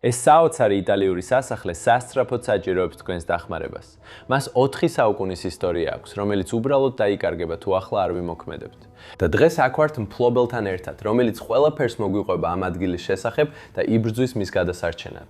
ეს საოცარი იტალიური სასახლე სასწრაფოდ საჭიროებს თქვენს დახმარებას. მას 4 საუკუნის ისტორია აქვს, რომელიც უბრალოდ დაიკარგება თუ ახლა არ ვიმოქმედებთ. და დღეს აქ ვართ მფლობელთან ერთად, რომელიც ყველაფერს მოგვიყვება ამ ადგილის შესახებ და იბრძვის მის გადასარჩენად.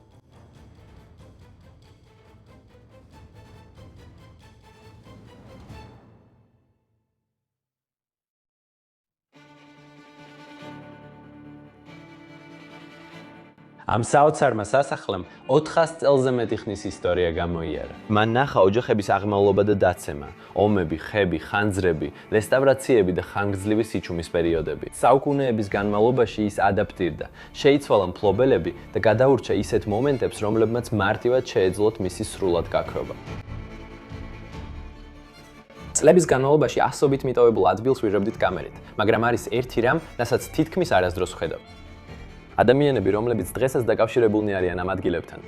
ამ საოცარმა სასახლემ 400 წელზე მეტი ხნის ისტორია გამოიარა. მან ნახა ოჯახების აღმავლობა და დაცემა, ომები, ხები, ხანძრები, რესტავრაციები და ხანგრძლივი სიჩუმის პერიოდები. საუკუნეების განმავლობაში ის ადაპტირდა, შეიცვალა მფლობელები და გადაურჩა ისეთ მომენტებს, რომლებმაც მარტივად შეეძლოთ მისი სრულად გაქრობა. წლების განმავლობაში ასობით მიტოვებულ ადგილს ვიღებდით კამერით, მაგრამ არის ერთი რამ, რასაც თითქმის არასდროს ვხედავ. ადამიანები, რომლებიც დღესაც დაკავშირებულნი არიან ამ ადგილებთან.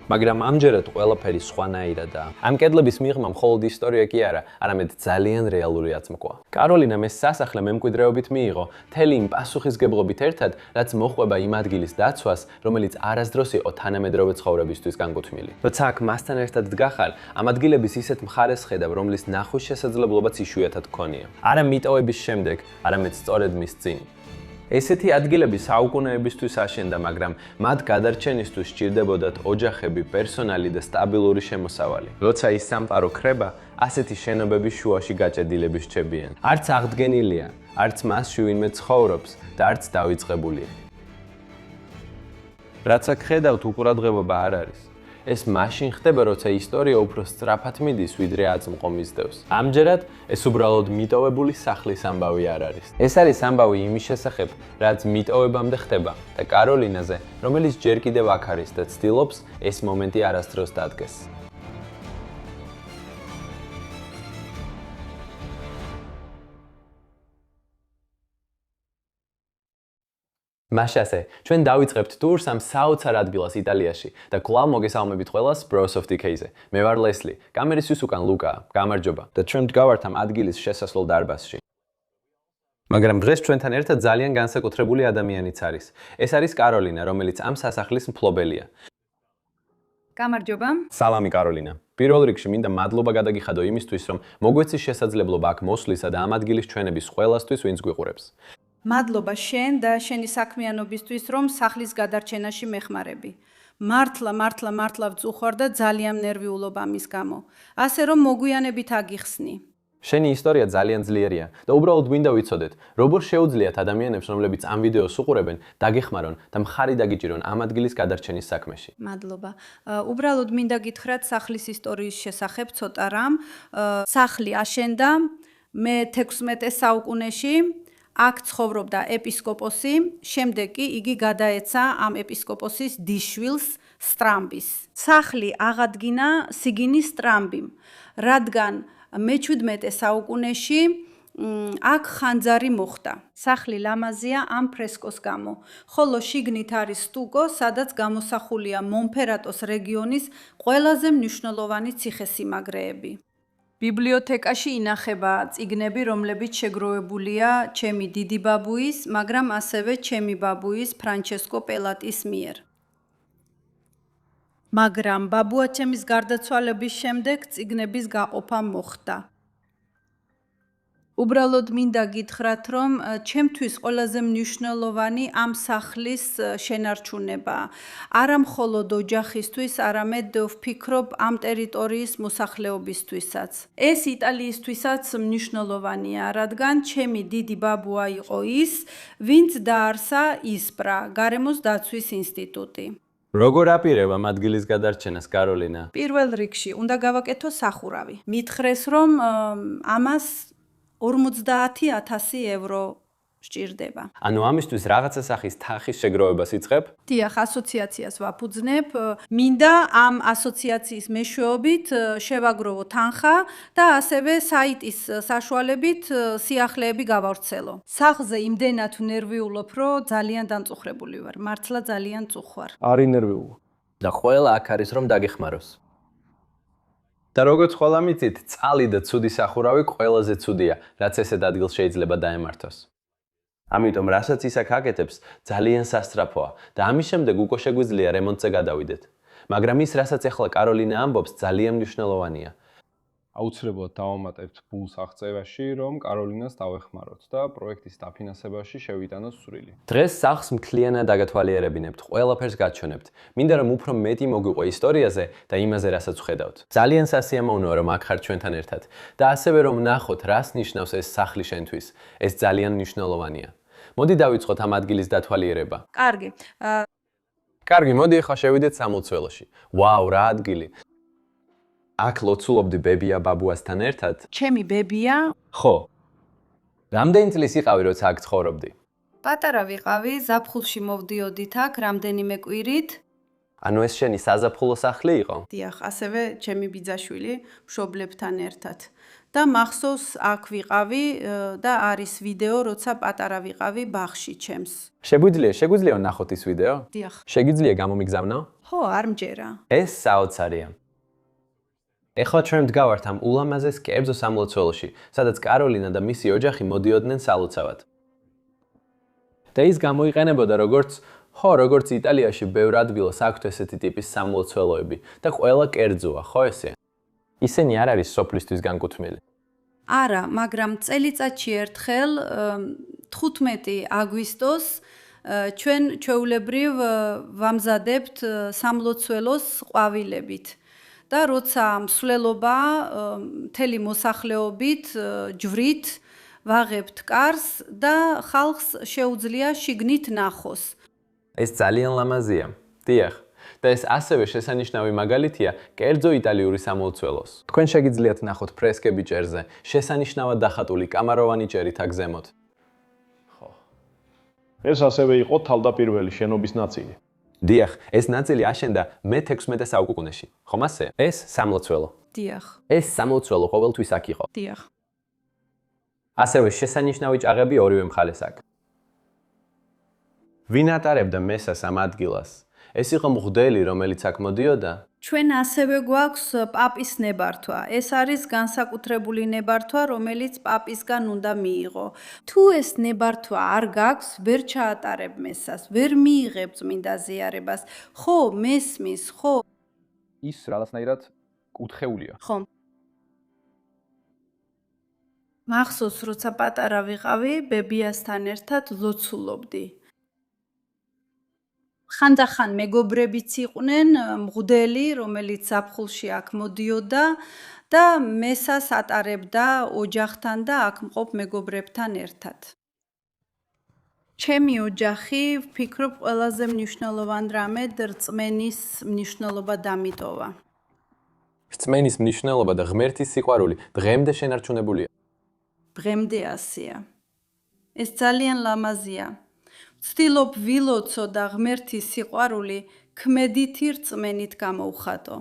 მაგრამ ამჯერად ყველაფერი სხვანაირადაა. ამ კედლების მიღმა მხოლოდ ისტორია კი არა, არამედ ძალიან რეალური აწმყვა. კაროლინამ ეს სასახლე მემკვიდრეობით მიიღო, მთელი იმ პასუხისგებლობით ერთად, რაც მოჰყვება იმ ადგილის დაცვას, რომელიც არასდროს იყო თანამედროვე ცხოვრებისთვის განკუთვნილი. როცა აქ მასთან ერთად დგახარ, ამ ადგილების ისეთ მხარეს ხედავ, რომლის ნახვის შესაძლებლობაც იშვიათად გქონია. არა მიტოვების შემდეგ, არამედ სწორედ მის წინ. ესეთი ადგილები საუკუნეებისთვის აშენდა, მაგრამ მათ გადარჩენისთვის სჭირდებოდათ ოჯახები, პერსონალი და სტაბილური შემოსავალი. როცა ის სამყარო ქრება, ასეთი შენობების შუაში გაჭედილები რჩებიან. არც აღდგენილია, არც მასში ვინმე ცხოვრობს და არც დავიწყებულია. რაც აქ ხედავთ, უყურადღებობა არ არის. ეს მაშინ ხდება, როცა ისტორია უფრო სწრაფად მიდის, ვიდრე აწმყო მისდევს. ამჯერად ეს უბრალოდ მიტოვებული სახლის ამბავი არ არის. ეს არის ამბავი იმის შესახებ, რაც მიტოვებამდე ხდება და კაროლინაზე, რომელიც ჯერ კიდევ აქ არის და ცდილობს ეს მომენტი არასდროს დადგეს. მაშასე, ჩვენ დავიწყებთ ტურს ამ საოცარ ადგილას იტალიაში და კვლავ მოგესალმებით ყველას Bros of Decay-ზე. მე ვარ ლესლი, კამერისთვის უკან ლუკა, გამარჯობა და ჩვენ ვდგავართ ამ ადგილის შესასვლელ დარბაზში. მაგრამ დღეს ჩვენთან ერთად ძალიან განსაკუთრებული ადამიანიც არის. ეს არის კაროლინა, რომელიც ამ სასახლის მფლობელია. გამარჯობა. სალამი კაროლინა. პირველ რიგში მინდა მადლობა გადაგიხადო იმისთვის, რომ მოგვეცის შესაძლებლობა აქ მოსვლისა და ამ ადგილის ჩვენების ყველასთვის, ვინც გვიყურებს. მადლობა შენ და შენი საქმიანობისთვის, რომ სახლის გადარჩენაში მეხმარები. მართლა ვწუხარ და ძალიან ნერვიულობ ამის გამო. ასე რომ მოგვიანებით აგიხსნი. შენი ისტორია ძალიან ძლიერია და უბრალოდ მინდა ვიცოდეთ, როგორ შეუძლიათ ადამიანებს, რომლებიც ამ ვიდეოს უყურებენ, დაგეხმარონ და მხარი დაგიჭირონ ამ ადგილის გადარჩენის საქმეში. მადლობა. უბრალოდ მინდა გითხრათ სახლის ისტორიის შესახებ ცოტა რამ. სახლი აშენდა მე 16 საუკუნეში. აქ ცხოვრობდა ეპისკოპოსი, შემდეგ კი იგი გადაეცა ამ ეპისკოპოსის დიშვილს სტრამბის. სახლი აღადგინა სიგინის სტრამბიმ, რადგან მე-17 საუკუნეში აქ ხანძარი მოხდა. სახლი ლამაზია ამ ფრესკოს გამო, ხოლო შიგნით არის სტუკო, სადაც გამოსახულია მონფერატოს რეგიონის ყველაზე მნიშვნელოვანი ციხესიმაგრეები. ბიბლიოთეკაში ინახება წიგნები, რომლებიც შეგროვებულია ჩემი დიდი ბაბუის, მაგრამ ასევე ჩემი ბაბუის ფრანჩესკო პელატის მიერ. მაგრამ ბაბუაჩემის გარდაცვალების შემდეგ წიგნების გაყოფა მოხდა. უბრალოდ მინდა გითხრათ, რომ ჩემთვის ყველაზე მნიშვნელოვანი ამ სახლის შენარჩუნება. არა მხოლოდ ოჯახისთვის, არამედ ვფიქრობ ამ ტერიტორიის მოსახლეობისთვისაც. ეს იტალიისთვისაც მნიშვნელოვანია, რადგან ჩემი დიდი ბაბუა იყო ის, ვინც დაარსა ისპრა, გარემოს დაცვის ინსტიტუტი. როგორ აპირებ ამ ადგილის გადარჩენას, კაროლინა? პირველ რიგში უნდა გავაკეთო სახურავი. მითხრეს, რომ ამას 50,000 ევრო სჭირდება. ანუ ამისთვის რაღაცა სახის თანხის შეგროვებას იწყებ? დიახ, ასოციაციას ვაფუძნებ. მინდა ამ ასოციაციის მეშვეობით შევაგროვო თანხა და ასევე საიტის საშუალებით სიახლეები გავავრცელო. სახლზე იმდენად ნერვიულობ, რომ ძალიან დამწუხრებული ვარ. მართლა ძალიან წუხვარ. არ ინერვიულო. და ყველა აქ არის რომ დაგეხმაროს. და როგორც ყველა მიცით, წყალი და ცუდი სახურავი ყველაზე ცუდია, რაც ესეთ ადგილს შეიძლება დაემართოს. ამიტომ რასაც ის აქ აკეთებს, ძალიან სასწრაფოა და ამის შემდეგ უკვე შეგვიძლია რემონტზე გადავიდეთ. მაგრამ ის, რასაც ახლა კაროლინა ამბობს, ძალიან მნიშვნელოვანია. აუცილებლად დავამატებთ ფულს აღწევაში, რომ კაროლინას დავეხმაროთ და პროექტის დაფინანსებაში შევიტანოთ სურვილი. დღეს სახლს მთლიანად დაგათვალიერებინებთ, ყველაფერს გაჩვენებთ. მინდა რომ უფრო მეტი მოგვიყვე ისტორიაზე და იმაზე, რასაც ვხედავთ. ძალიან სასიამოვნოა, რომ აქ ხართ ჩვენთან ერთად და ასევე რომ ნახოთ, რას ნიშნავს ეს სახლი შენთვის. ეს ძალიან მნიშვნელოვანია. მოდი დავიწყოთ ამ ადგილის დათვალიერება. კარგი. კარგი, მოდი ახლა შევიდეთ სამლოცველოში. ვაუ, რა ადგილი. აქ ლოცულობდი ბებია ბაბუასთან ერთად? ჩემი ბებია? ხო. რამდენი წლის იყავი, როცა აქ ცხოვრობდი? პატარა ვიყავი, ზაფხულში მოვდიოდით აქ რამდენიმე კვირით. ანუ ეს შენი საზაფხულო სახლი იყო? დიახ, ასევე ჩემი ბიძაშვილი მშობლებთან ერთად. და მახსოვს აქ ვიყავი და არის ვიდეო, როცა პატარა ვიყავი ბაღში ჩემს. შეგვიძლია ვნახოთ ის ვიდეო? დიახ. შეგიძლია გამომიგზავნო? ხო, არ მჯერა. ეს საოცარია. ეხლა ჩვენ ვდგავართ ამ ულამაზეს კერძო სამლოცველოში, სადაც კაროლინა და მისი ოჯახი მოდიოდნენ სალოცავად. და ის გამოიყენებოდა როგორც იტალიაში ბევრ ადგილას აქვთ ესეთი ტიპის სამლოცველოები და ყველა კერძოა, ხო ესე? ისინი არ არის სოფლისთვის განკუთვნილი. არა, მაგრამ წელიწადში ერთხელ 15 აგვისტოს ჩვენ ჩვეულებრივ ვამზადებთ სამლოცველოს ყვავილებით. და როცა მსვლელობა მთელი მოსახლეობით ჯვრით ვაღებთ კარს და ხალხს შეუძლია შიგნით ნახოს. ეს ძალიან ლამაზია. დიახ. და ეს ასევე შესანიშნავი მაგალითია კერძო იტალიური სამლოცველოს. თქვენ შეგიძლიათ ნახოთ ფრესკები ჭერზე, შესანიშნავად დახატული კამაროვანი ჭერით აქ ზემოთ. ხო. ეს ასევე იყო თავდაპირველი შენობის ნაწილი. დიახ, ეს ნაწილი აშენდა მე-16 საუკუნეში. ხომ ასე? ეს სამლოცველო. დიახ. ეს სამლოცველო ყოველთვის აქ იყო. დიახ. ასევე შესანიშნავი ჭაღები ორივე მხარეს აქ. ვინ ატარებდა მესას ამ ადგილას? ეს იყო მღვდელი, რომელიც აქ მოდიოდა? ჩვენ ასევე გვაქვს პაპის ნებართვა. ეს არის განსაკუთრებული ნებართვა, რომელიც პაპისგან უნდა მიიღო. თუ ეს ნებართვა არ გაქვს, ვერ ჩაატარებ მესას, ვერ მიიღებ წმინდა ზიარებას. ხო, მესმის, ხო. ის რაღაცნაირად კუთხეულია. ხო. მახსოვს, როცა პატარა ვიყავი, ბებიასთან ერთად ლოცულობდი. ხანდახან მეგობრებიც იყვნენ, მღვდელი, რომელიც ზაფხულში აქ მოდიოდა და მესას ატარებდა ოჯახთან და აქ მყოფ მეგობრებთან ერთად. ჩემი ოჯახი, ვფიქრობ, ყველაზე მნიშვნელოვან რამედ რწმენის მნიშვნელობა დამიტოვა. რწმენის მნიშვნელობა და ღმერთის სიყვარული დღემდე შენარჩუნებულია. დღემდე ასეა. ეს ძალიან ლამაზია. ვცდილობ ვილოცო და ღმერთის სიყვარული ქმედითი რწმენით გამოვხატო.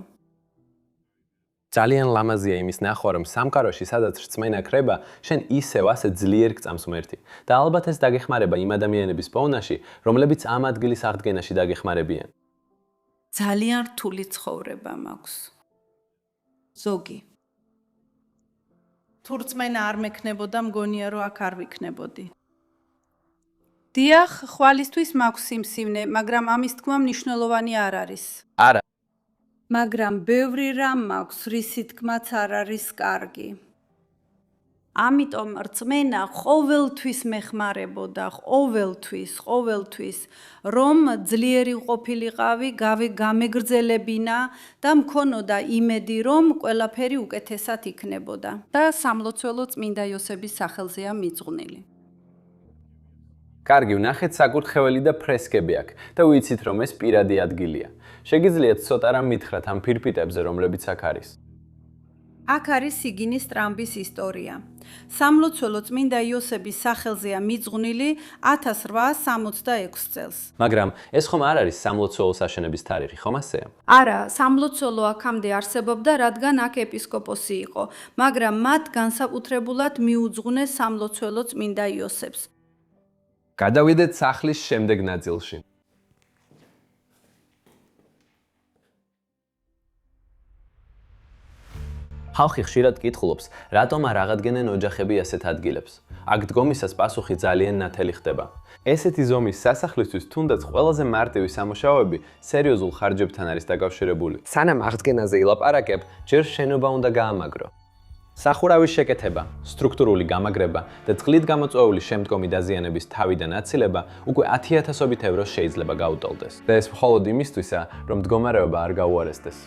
ძალიან ლამაზია იმის ნახვა, რომ სამყაროში, სადაც რწმენა ქრება, შენ ისევ ასე ძლიერ გწამს ღმერთი. და ალბათ ეს დაგეხმარება იმ ადამიანების პოვნაში, რომლებიც ამ ადგილის აღდგენაში დაგეხმარებიან. ძალიან რთული ცხოვრება მაქვს. ზოგი. თუ რწმენა არ მექნებოდა, მგონია, რომ აქ არ ვიქნებოდი. დიახ, ხვალისთვის მაქვს სიმსივნე, მაგრამ ამის თქმა მნიშვნელოვანი არ არის. არა. მაგრამ ბევრი რამ მაქვს, რისი თქმაც არ არის კარგი. ამიტომ რწმენა ყოველთვის მეხმარებოდა, ყოველთვის, რომ ძლიერი ყოფილიყავი, გამეგრძელებინა და მქონოდა იმედი, რომ ყველაფერი უკეთესად იქნებოდა. და სამლოცველო წმინდა იოსების სახელზეა მიძღვნილი. კარგი, ვნახეთ საკურთხეველი და ფრესკები აქ და ვიცით, რომ ეს პირადი ადგილია. შეგიძლიათ ცოტა რამ მითხრათ ამ ფირფიტებზე, რომლებიც აქ არის. აქ არის სიგინის ტრამბის ისტორია. სამლოცველო წმინდა იოსების სახელზეა მიძღვნილი 1866 წელს. მაგრამ ეს ხომ არ არის სამლოცველოს აშენების თარიღი, ხომ ასეა? არა, სამლოცველო აქამდე არსებობდა, რადგან აქ ეპისკოპოსი იყო, მაგრამ მათ განსაკუთრებულად მიუძღვნეს სამლოცველო წმინდა იოსებს. გადავიდეთ სახლის შემდეგ ნაწილში. ხალხი ხშირად კითხულობს, რატომ არ აღადგენენ ოჯახები ასეთ ადგილებს. აქ დგომისას პასუხი ძალიან ნათელი ხდება. ესეთი ზომის სასახლისთვის თუნდაც ყველაზე მარტივი სამუშაოები სერიოზულ ხარჯებთან არის დაკავშირებული. სანამ აღდგენაზე ილაპარაკებ, ჯერ შენობა უნდა გაამაგრო. სახურავის შეკეთება, სტრუქტურული გამაგრება და წყლით გამოწვეული შემდგომი დაზიანების თავიდან აცილება უკვე 10,000-ობით ევროს შეიძლება გაუტოლდეს. და ეს მხოლოდ იმისთვისა, რომ მდგომარეობა არ გაუარესდეს.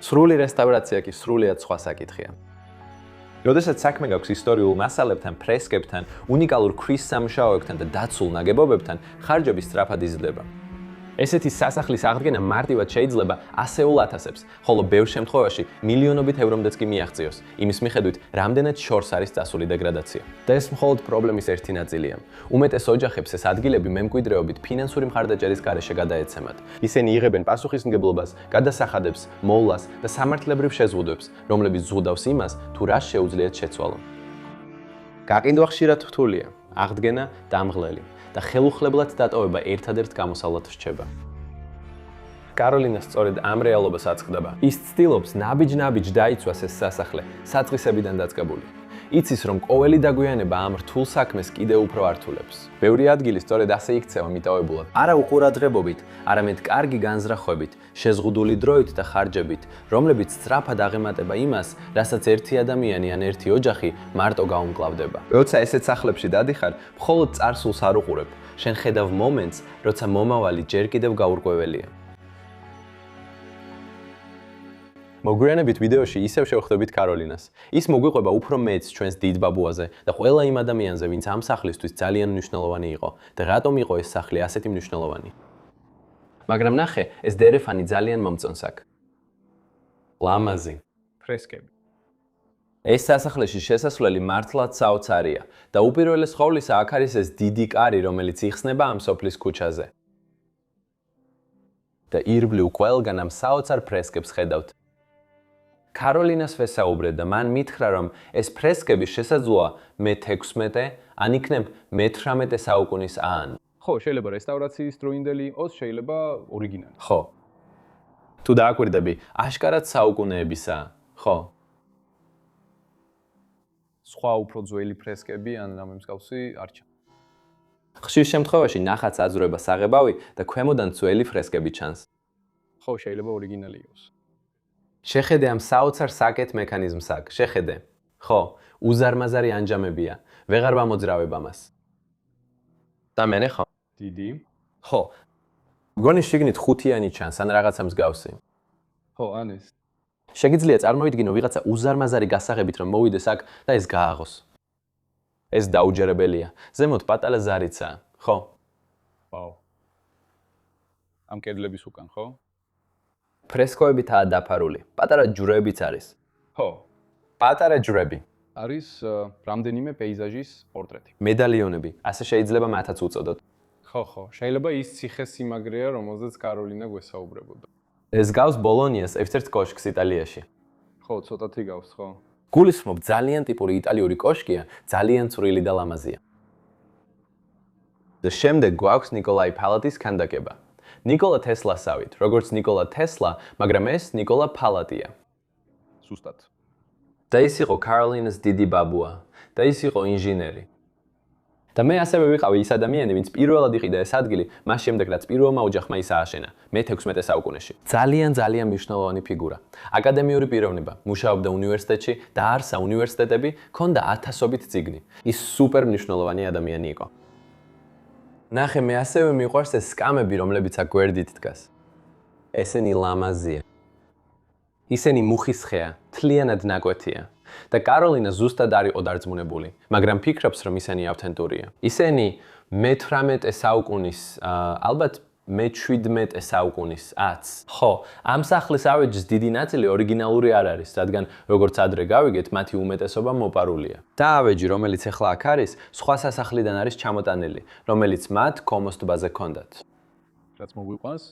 სრული რესტავრაცია კი სრულიად სხვა საკითხია. როდესაც საქმე გაქვს ისტორიულ მასალებთან, ფრესკებთან, უნიკალურ ქვის სამუშაოებთან და დაცულ ნაგებობებთან, ხარჯები სწრაფად იზრდება. ესეთი სასახლის აღდგენა მარტივად შეიძლება ასეულ ათასებს, ხოლო ბევრ შემთხვევაში მილიონობით ევრომდეც კი მიაღწიოს, იმის მიხედვით, რამდენად შორს არის წასული დეგრადაცია. და ეს მხოლოდ პრობლემის ერთი ნაწილია. უმეტეს ოჯახებს ეს ადგილები მემკვიდრეობით ფინანსური მხარდაჭერის გარეშე გადაეცემათ. ისინი იღებენ პასუხისმგებლობას, გადასახადებს, მოვლას და სამართლებრივ შეზღუდვებს, რომლებიც ზღუდავს იმას, თუ რა შეუძლიათ შეცვალონ. გაყიდვა ხშირად რთულია, აღდგენა დამღლელი. და ხელუხლებლად დატოვება ერთადერთ გამოსავლად რჩება. კაროლინა სწორედ ამ რეალობას აწყდება. ის ცდილობს ნაბიჯ-ნაბიჯ დაიცვას ეს სასახლე, საწყისებიდან დაწყებული. იცის, რომ ყოველი დაგვიანება ამ რთულ საქმეს კიდევ უფრო ართულებს. ბევრი ადგილი სწორედ ასე იქცევა მიტოვებულად. არა უყურადღებობით, არამედ კარგი განზრახვებით, შეზღუდული დროით და ხარჯებით, რომლებიც სწრაფად აღემატება იმას, რასაც ერთი ადამიანი ან ერთი ოჯახი მარტო გაუმკლავდება. როცა ესეთ სახლებში დადიხარ, მხოლოდ წარსულს არ უყურებ. შენ ხედავ მომენტს, როცა მომავალი ჯერ კიდევ გაურკვეველია. მოგვიანებით ვიდეოში ისევ შევხვდებით კაროლინას. ის მოგვიყვება უფრო მეც ჩვენს დიდ ბაბუაზე და ყველა იმ ადამიანზე, ვინც ამ სახლისთვის ძალიან მნიშვნელოვანი იყო და რატომ იყო ეს სახლი ასეთი მნიშვნელოვანი. მაგრამ ნახე, ეს დერეფანი ძალიან მომწონს აქ. ლამაზი. ფრესკები. ეს სასახლეში შესასვლელი მართლაც საოცარია და უპირველეს ყოვლისა აქ არის ეს დიდი კარი, რომელიც იხსნება ამ სოფლის ქუჩაზე. და ირბლივ ყველგან ამ საოცარ ფრესკებს ხედავთ. კაროლინას ვესაუბრე და მან მითხრა, რომ ეს ფრესკები შესაძლოა მე-16 ან იქნებ მე-18 საუკუნის ან. ხო, შეიძლება რესტავრაციის დროინდელი იყოს, შეიძლება ორიგინალი. ხო. თუ დააკვირდები, აშკარად საუკუნეებისაა, ხო? სხვა უფრო ძველი ფრესკები ან რამე მსგავსი არ ჩანს. ხშირ შემთხვევაში ნახატს აძვრება საღებავი და ქვემოდან ძველი ფრესკები ჩანს. ხო, შეიძლება ორიგინალი იყოს. შეხედე ამ საოცარ საკეთ მექანიზმს აქ, შეხედე. ხო, უზარმაზარი ანჯამებია, ვეღარ ვამოძრავებ ამას. და მენე ხო? დიდი. ხო. მგონი შიგნით ხუთიანი ჩანს, ან რაღაცა მსგავსი. ხო, ან ეს. შეგიძლია წარმოვიდგინო ვიღაცა უზარმაზარი გასაღებით რომ მოვიდეს აქ და ეს გააღოს. ეს დაუჯერებელია. ზემოთ პატარა ზარიცაა, ხო? ვაუ. ამ კედლების უკან, ხო? ფრესკოებითაა დაფარული. პატარა ჯვრებიც არის. ხო. პატარა ჯვრები. არის რამდენიმე პეიზაჟის პორტრეტი. მედალიონები, ასე შეიძლება მათაც უწოდოთ. ხო, ხო. შეიძლება ის ციხე-სიმაგრეა, რომელზეც კაროლინა გვესაუბრებოდა. ეს გავს ბოლონიას ერთ-ერთ კოშკს იტალიაში. ხო, ცოტათი გავს, ხო? გულისხმობ ძალიან ტიპური იტალიური კოშკია, ძალიან წვრილი და ლამაზია. და შემდეგ გვაქვს ნიკოლაი ფალატის ქანდაკება. ნიკოლა თესლასავით, როგორც ნიკოლა თესლა, მაგრამ ეს ნიკოლა ფალატია. ზუსტად. და ის იყო კაროლინის დიდი ბაბუა და ის იყო ინჟინერი. და მე ასევე ვიყავი ის ადამიანი, ვინც პირველად იყიდა ეს ადგილი, მას შემდეგ რაც პირველმა ოჯახმა ის ააშენა, მე-16 საუკუნეში. ძალიან მნიშვნელოვანი ფიგურა. აკადემიური პიროვნება, მუშაობდა უნივერსიტეტში, დაარსა უნივერსიტეტები, ჰქონდა ათასობით წიგნი. ის სუპერ მნიშვნელოვანი ადამიანი იყო. ნახე, მე ასევე მიყვარს ეს სკამები, რომლებიც აქ გვერდით დგას. ესენი ლამაზია. ისინი მუხის ხეა, თლიანად ნაკვეთია. და კაროლინა ზუსტად არ იყო დარწმუნებული, მაგრამ ფიქრობს, რომ ისინი ავთენტურია. ისინი მე-18 საუკუნის, ალბათ მე-17 საუკუნის 10. ხო, ამ სახლის ავეჯის დიდი ნაწილი ორიგინალური არ არის, რადგან როგორც ადრე გავიგეთ, მათი უმეტესობა მოპარულია. და ავეჯი, რომელიც ახლა აქ არის, სხვა სასახლიდან არის ჩამოტანილი, რომელიც მათ კომოს ტბაზე ჰქონდათ. რაც მოგვიყვანს?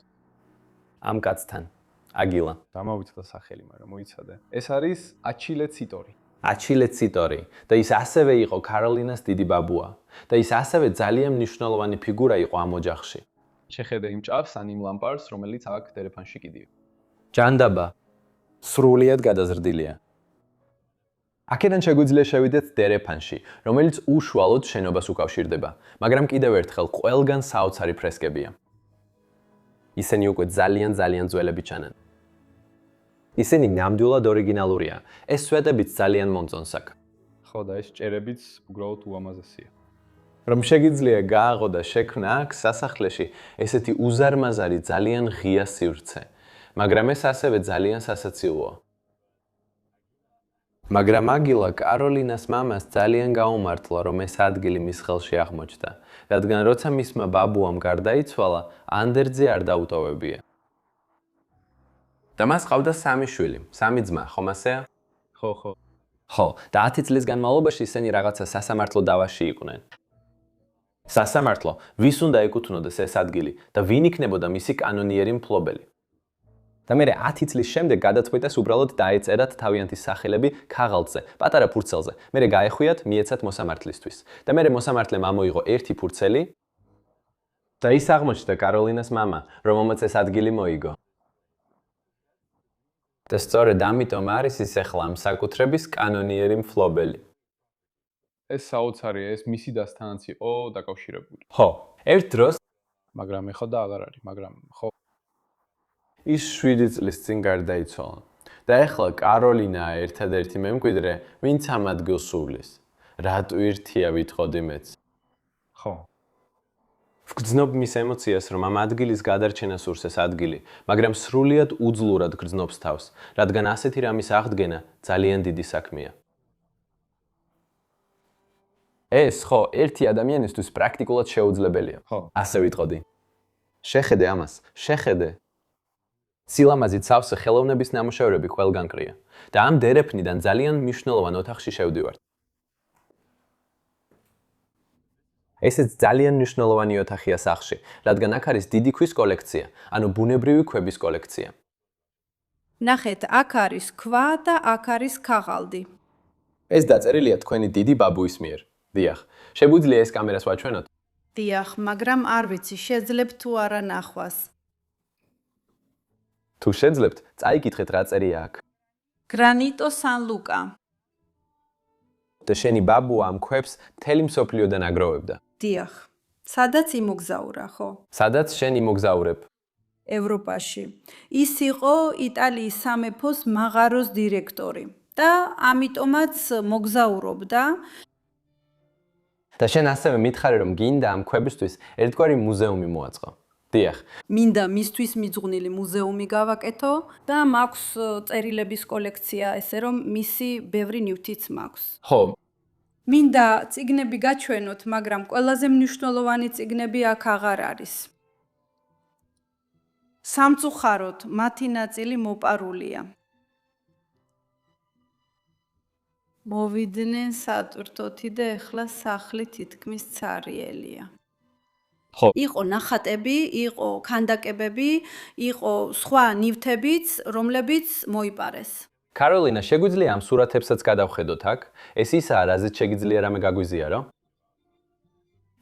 ამ კაცთან, აგილა. დამავიწყდა სახელი, მაგრამ მოიცადე. ეს არის აჩილე ციტორი. აჩილე ციტორი და ის ასევე იყო კაროლინას დიდი ბაბუა და ის ასევე ძალიან მნიშვნელოვანი ფიგურა იყო ამ ოჯახში. შეხედე იმ ჭავს ან იმ ლამპარს, რომელიც აქ დერეფანში კიდია. ჯანდაბა სრულიად გადაზრდილია. აქედან შეგვიძლია შევიდეთ დერეფანში, რომელიც უშუალოდ შენობას უკავშირდება, მაგრამ კიდევ ერთხელ ყველგან საოცარი ფრესკებია. ისინი უკვე ძალიან ძველები ჩანან. ისინი ნამდვილად ორიგინალურია. ეს სვეტებიც ძალიან მომწონს აქ. ხო და ეს ჭერებიც უბრალოდ უამაზესია. რომ შეგიძლია გააღო და შექმნა აქ სასახლეში ესეთი უზარმაზარი ძალიან ღია სივრცე, მაგრამ ეს ასევე ძალიან სასაცილოა. მაგრამ აგილა კაროლინას მამას ძალიან გაუმართლა, რომ ეს ადგილი მის ხელში აღმოჩნდა, რადგან როცა მისმა ბაბუამ გარდაიცვალა, ანდერძი არ დაუტოვებია. და მას ყავდა 3 შვილი, 3 ძმა, ხომ ასეა? ხო. ხო, და 10 წლის განმავლობაში ისინი რაღაცა სასამართლო დავაში იყვნენ. სასამართლო, ვის უნდა ეკუთვნოდეს ეს ადგილი და ვინ იქნებოდა მისი კანონიერი მფლობელი? და მერე 10 წლის შემდეგ გადაწყვიტეს უბრალოდ დაეწერათ თავიანთი სახელები ქაღალდზე, პატარა ფურცელზე. მერე გაეხვიათ, მიეცათ მოსამართლისთვის. და მერე მოსამართლემ ამოიღო 1 ფურცელი და ის აღმოჩნდა კაროლინას მამა, რომელმაც ეს ადგილი მოიგო. და სწორედ ამიტომ არის ის ახლა ამ საკუთრების კანონიერი მფლობელი. ეს საოცარია, ეს მისი დასთანაც იყო დაკავშირებული. ხო, ერთ დროს მაგრამ ეხლა და აღარ არის, მაგრამ ხო. ის 7 წლის წინ გარდაიცვალა. და ახლა კაროლინაა ერთადერთი მემკვიდრე, ვინც ამ ადგილს სუვლის. რატო ერთია ვითხოვდი მეც? ხო. ვგრძნობ მის ემოციას, რომ ამ ადგილის გადარჩენა სურს ეს ადგილი, მაგრამ სრულიად უძლურად გრძნობს თავს, რადგან ასეთი რამის აღდგენა ძალიან დიდი საქმეა. ეს ხო, ერთი ადამიანისთვის პრაქტიკულად შეუძლებელია. ხო. ასე ვიტყოდი. შეხედე ამას, შეხედე. სილამაზით სავსე ხელოვნების ნამუშევრები ყველგან ყრია და ამ დერეფნიდან ძალიან მნიშვნელოვან ოთახში შევდივართ. ესეც ძალიან მნიშვნელოვანი ოთახია სახლში, რადგან აქ არის დიდი ქვის კოლექცია, ანუ ბუნებრივი ქვების კოლექცია. ნახეთ, აქ არის ქვა და აქ არის ქაღალდი. ეს დაწერილია თქვენი დიდი ბაბუის მიერ. დიახ, შეგვიძლია ეს კამერას ვაჩვენოთ? დიახ, მაგრამ არ ვიცი, შეძლებთ თუ არა ნახვას. თუ შეძლებთ, წაიკითხეთ რა წერია აქ. გრანიტო სან ლუკა. და შენი ბაბუა ამ ქვებს მთელი მსოფლიოდან აგროვებდა. დიახ. სადაც იმოგზაურა, ხო? სადაც შენ იმოგზაურებ? ევროპაში. ის იყო იტალიის სამეფოს მაღაროს დირექტორი და ამიტომაც მოგზაურობდა. და შენ ასევე მითხარი, რომ გინდა ამ ქვებისთვის ერთგვარი მუზეუმი მოაწყო. დიახ. მინდა მისთვის მიძღვნილი მუზეუმი გავაკეთო და მაქვს წერილების კოლექცია, ესე რომ მისი ბევრი ნივთიც მაქვს. ხო. მინდა წიგნები გაჩვენოთ, მაგრამ ყველაზე მნიშვნელოვანი წიგნები აქ აღარ არის. სამწუხაროდ, მათი ნაწილი მოპარულია. მოვიდნენ სატვირთოთი და ეხლა სახლი თითქმის ცარიელია. ხო. იყო ნახატები, იყო ქანდაკებები, იყო სხვა ნივთებიც, რომლებიც მოიპარეს. კაროლინა, შეგვიძლია ამ სურათებსაც გადავხედოთ აქ? ეს ისაა, რაზეც შეგიძლია რამე გაგვიზიარო?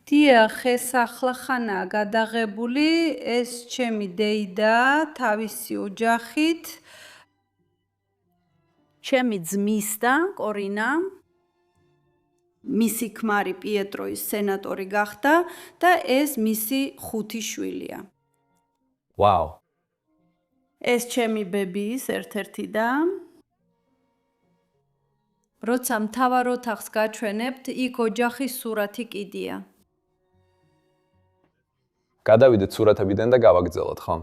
დიახ, ეს ახლახანაა გადაღებული, ეს ჩემი დეიდა, თავისი ოჯახით, ჩემი ძმის და კორინა, მისი ქმარი პიეტროის სენატორი გახდა და ეს მისი 5 შვილია. ვაუ. ეს ჩემი ბებიის ერთ-ერთი და როცა მთავარ ოთახს გაჩვენებთ, იქ ოჯახის სურათი კიდია. გადავიდეთ სურათებიდან და გავაგრძელოთ, ხო?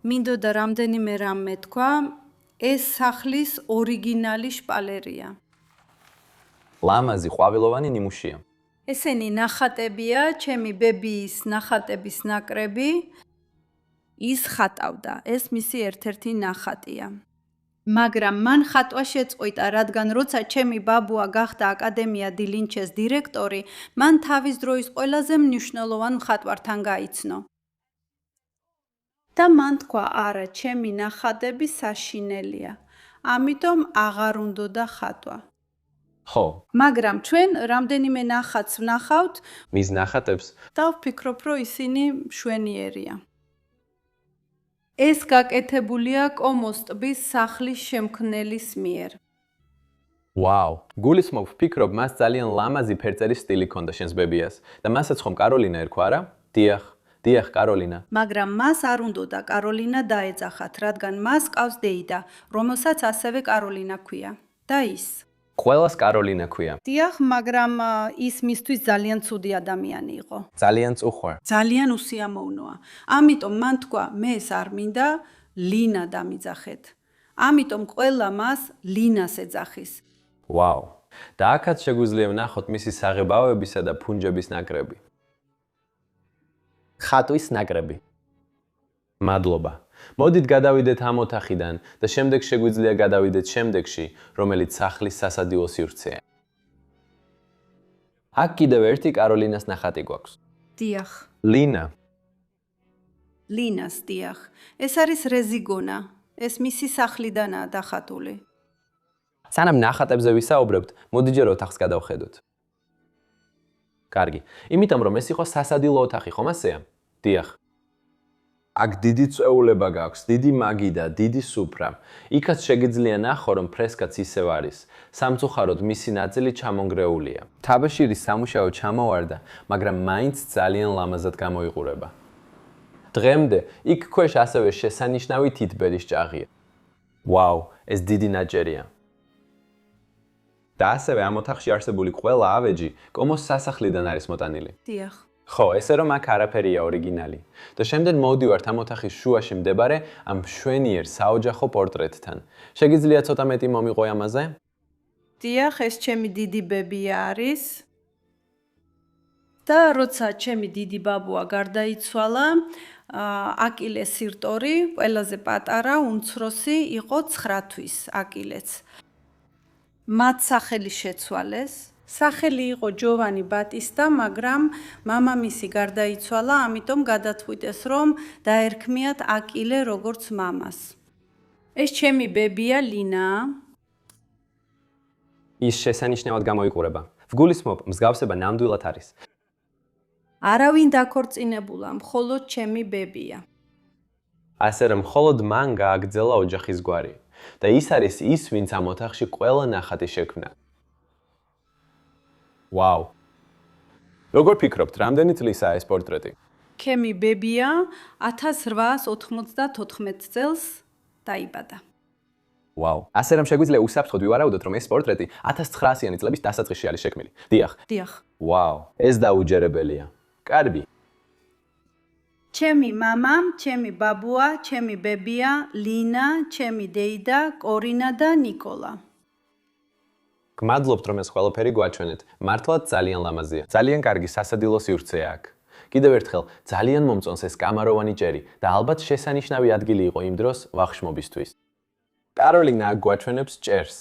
მინდოდა რამდენიმე რამ მეთქვა, ეს სახლის ორიგინალი შპალერია. ლამაზი ყვავილოვანი ნიმუშია. ესენი ნახატებია, ჩემი ბებიის ნახატების ნაკრები. ის ხატავდა, ეს მისი ერთ-ერთი ნახატია. მაგრამ მან ხატვა შეწყვიტა, რადგან როცა ჩემი ბაბუა გახდა აკადემია დილინჩეს დირექტორი, მან თავის დროის ყველაზე მნიშვნელოვან მხატვართან გაიცნო. და მან თქვა, არა, ჩემი ნახატები საშინელია. ამიტომ აღარ უნდოდა ხატვა. ხო. მაგრამ ჩვენ რამდენიმე ნახატს ვნახავთ მის ნახატებს და ვფიქრობ, რომ ისინი მშვენიერია. ეს გაკეთებულია კომოს ტბის სახლის შემქმნელის მიერ. ვაუ. გულისხმობ, ვფიქრობ, მას ძალიან ლამაზი ფერწერის სტილი ჰქონდა შენს ბებიას და მასაც ხომ კაროლინა ერქვა, არა? დიახ, კაროლინა. მაგრამ მას არ უნდოდა კაროლინა დაეძახათ, რადგან მას ყავს დეიდა, რომელსაც ასევე კაროლინა ჰქვია. და ის. ყველას კაროლინა ჰქვია. დიახ, მაგრამ ის მისთვის ძალიან ცუდი ადამიანი იყო. ძალიან წუხვარ. ძალიან უსიამოვნოა. ამიტომ მან თქვა, მე ეს არ მინდა, ლინა დამიძახეთ. ამიტომ ყველა მას ლინას ეძახის. ვაუ. და აქაც შეგვიძლია ვნახოთ მისი საღებავებისა და ფუნჯების ნაკრები. ხატვის ნაკრები. მადლობა. მოდით გადავიდეთ ამ ოთახიდან და შემდეგ შეგვიძლია გადავიდეთ შემდეგში, რომელიც სახლის სასადილო სივრცეა. აქ კიდევ ერთი კაროლინას ნახატი გვაქვს. დიახ. ლინა. ლინას დიახ. ეს არის რეზიგონა. ეს მისი სახლიდანაა დახატული. სანამ ნახატებზე ვისაუბრებთ, მოდიჯერ ოთახს გადავხედოთ. კარგი. იმიტომ რომ ეს იყო სასადილო ოთახი, ხომ ასეა? დიახ. აქ დიდი წვეულება გაქვს, დიდი მაგი და დიდი სუფრა. იქაც შეგიძლია ნახო, რომ ფრესკაც ისევ არის. სამწუხაროდ მისი ნაწილი ჩამონგრეულია. თაბაშირის სამუშაო ჩამოვარდა, მაგრამ მაინც ძალიან ლამაზად გამოიყურება. დღემდე იქ ქვეშ ასევე შესანიშნავი თითბერის ჭაღია. ვაუ, ეს დიდი ნაჭერია. და ასევე ამ ოთახში არსებული ყველა ავეჯი კომოს სასახლიდან არის მოტანილი. დიახ. ხო, ესე რომ აქ არაფერია ორიგინალი. და შემდეგ მოვდივართ ამ ოთახის შუაში მდებარე ამ მშვენიერ საოჯახო პორტრეტთან. შეგიძლია ცოტა მეტი მომიყვე ამაზე? დიახ, ეს ჩემი დიდი ბებია არის. და როცა ჩემი დიდი ბაბუა გარდაიცვალა, აკილეს სირტორი, ყველაზე პატარა, უმცროსი იყო 9 თვის აკილეც. მათ სახელი შეცვალეს. სახელი იყო ჯოვანი ბატისტა, მაგრამ მამამისი გარდაიცვალა, ამიტომ გადათვიტეს, რომ დაერქმიათ აკილე როგორც მამას. ეს ჩემი ბებია ლინა. ის შესანიშნავად გამოიყურება. ვგულისხმობ, მსგავსება ნამდვილად არის. არავინ დაქორწინებულა, მხოლოდ ჩემი ბებია. ასე რომ მხოლოდ მან გააგრძელა ოჯახის გვარი. და ის არის ის, ვინც ამ ოთახში ყველა ნახატი შექმნა. ვაუ. როგორ ფიქრობთ, რამდენი წლისაა ეს პორტრეტი? ჩემი ბებია 1894 წელს დაიბადა. ვაუ. ასე რომ შეგვიძლია უსაფრთხოდ ვივარაუდოთ, რომ ეს პორტრეტი 1900-იანი წლების დასაწყისში არის შექმნილი. დიახ. დიახ. ვაუ, ეს დაუჯერებელია. კარგი. ჩემი მამა, ჩემი ბაბუა, ჩემი ბებია, ლინა, ჩემი დეიდა, კორინა და ნიკოლა. გმადლობთ, რომ ეს ყველაფერი გვაჩვენეთ. მართლაც ძალიან ლამაზია. ძალიან კარგი სასადილო სივრცეა აქ. კიდევ ერთხელ, ძალიან მომწონს ეს კამაროვანი ჭერი და ალბათ შესანიშნავი ადგილი იყო იმ დროს ვახშმობისთვის. კაროლინა აქ გვაჩვენებს ჭერს.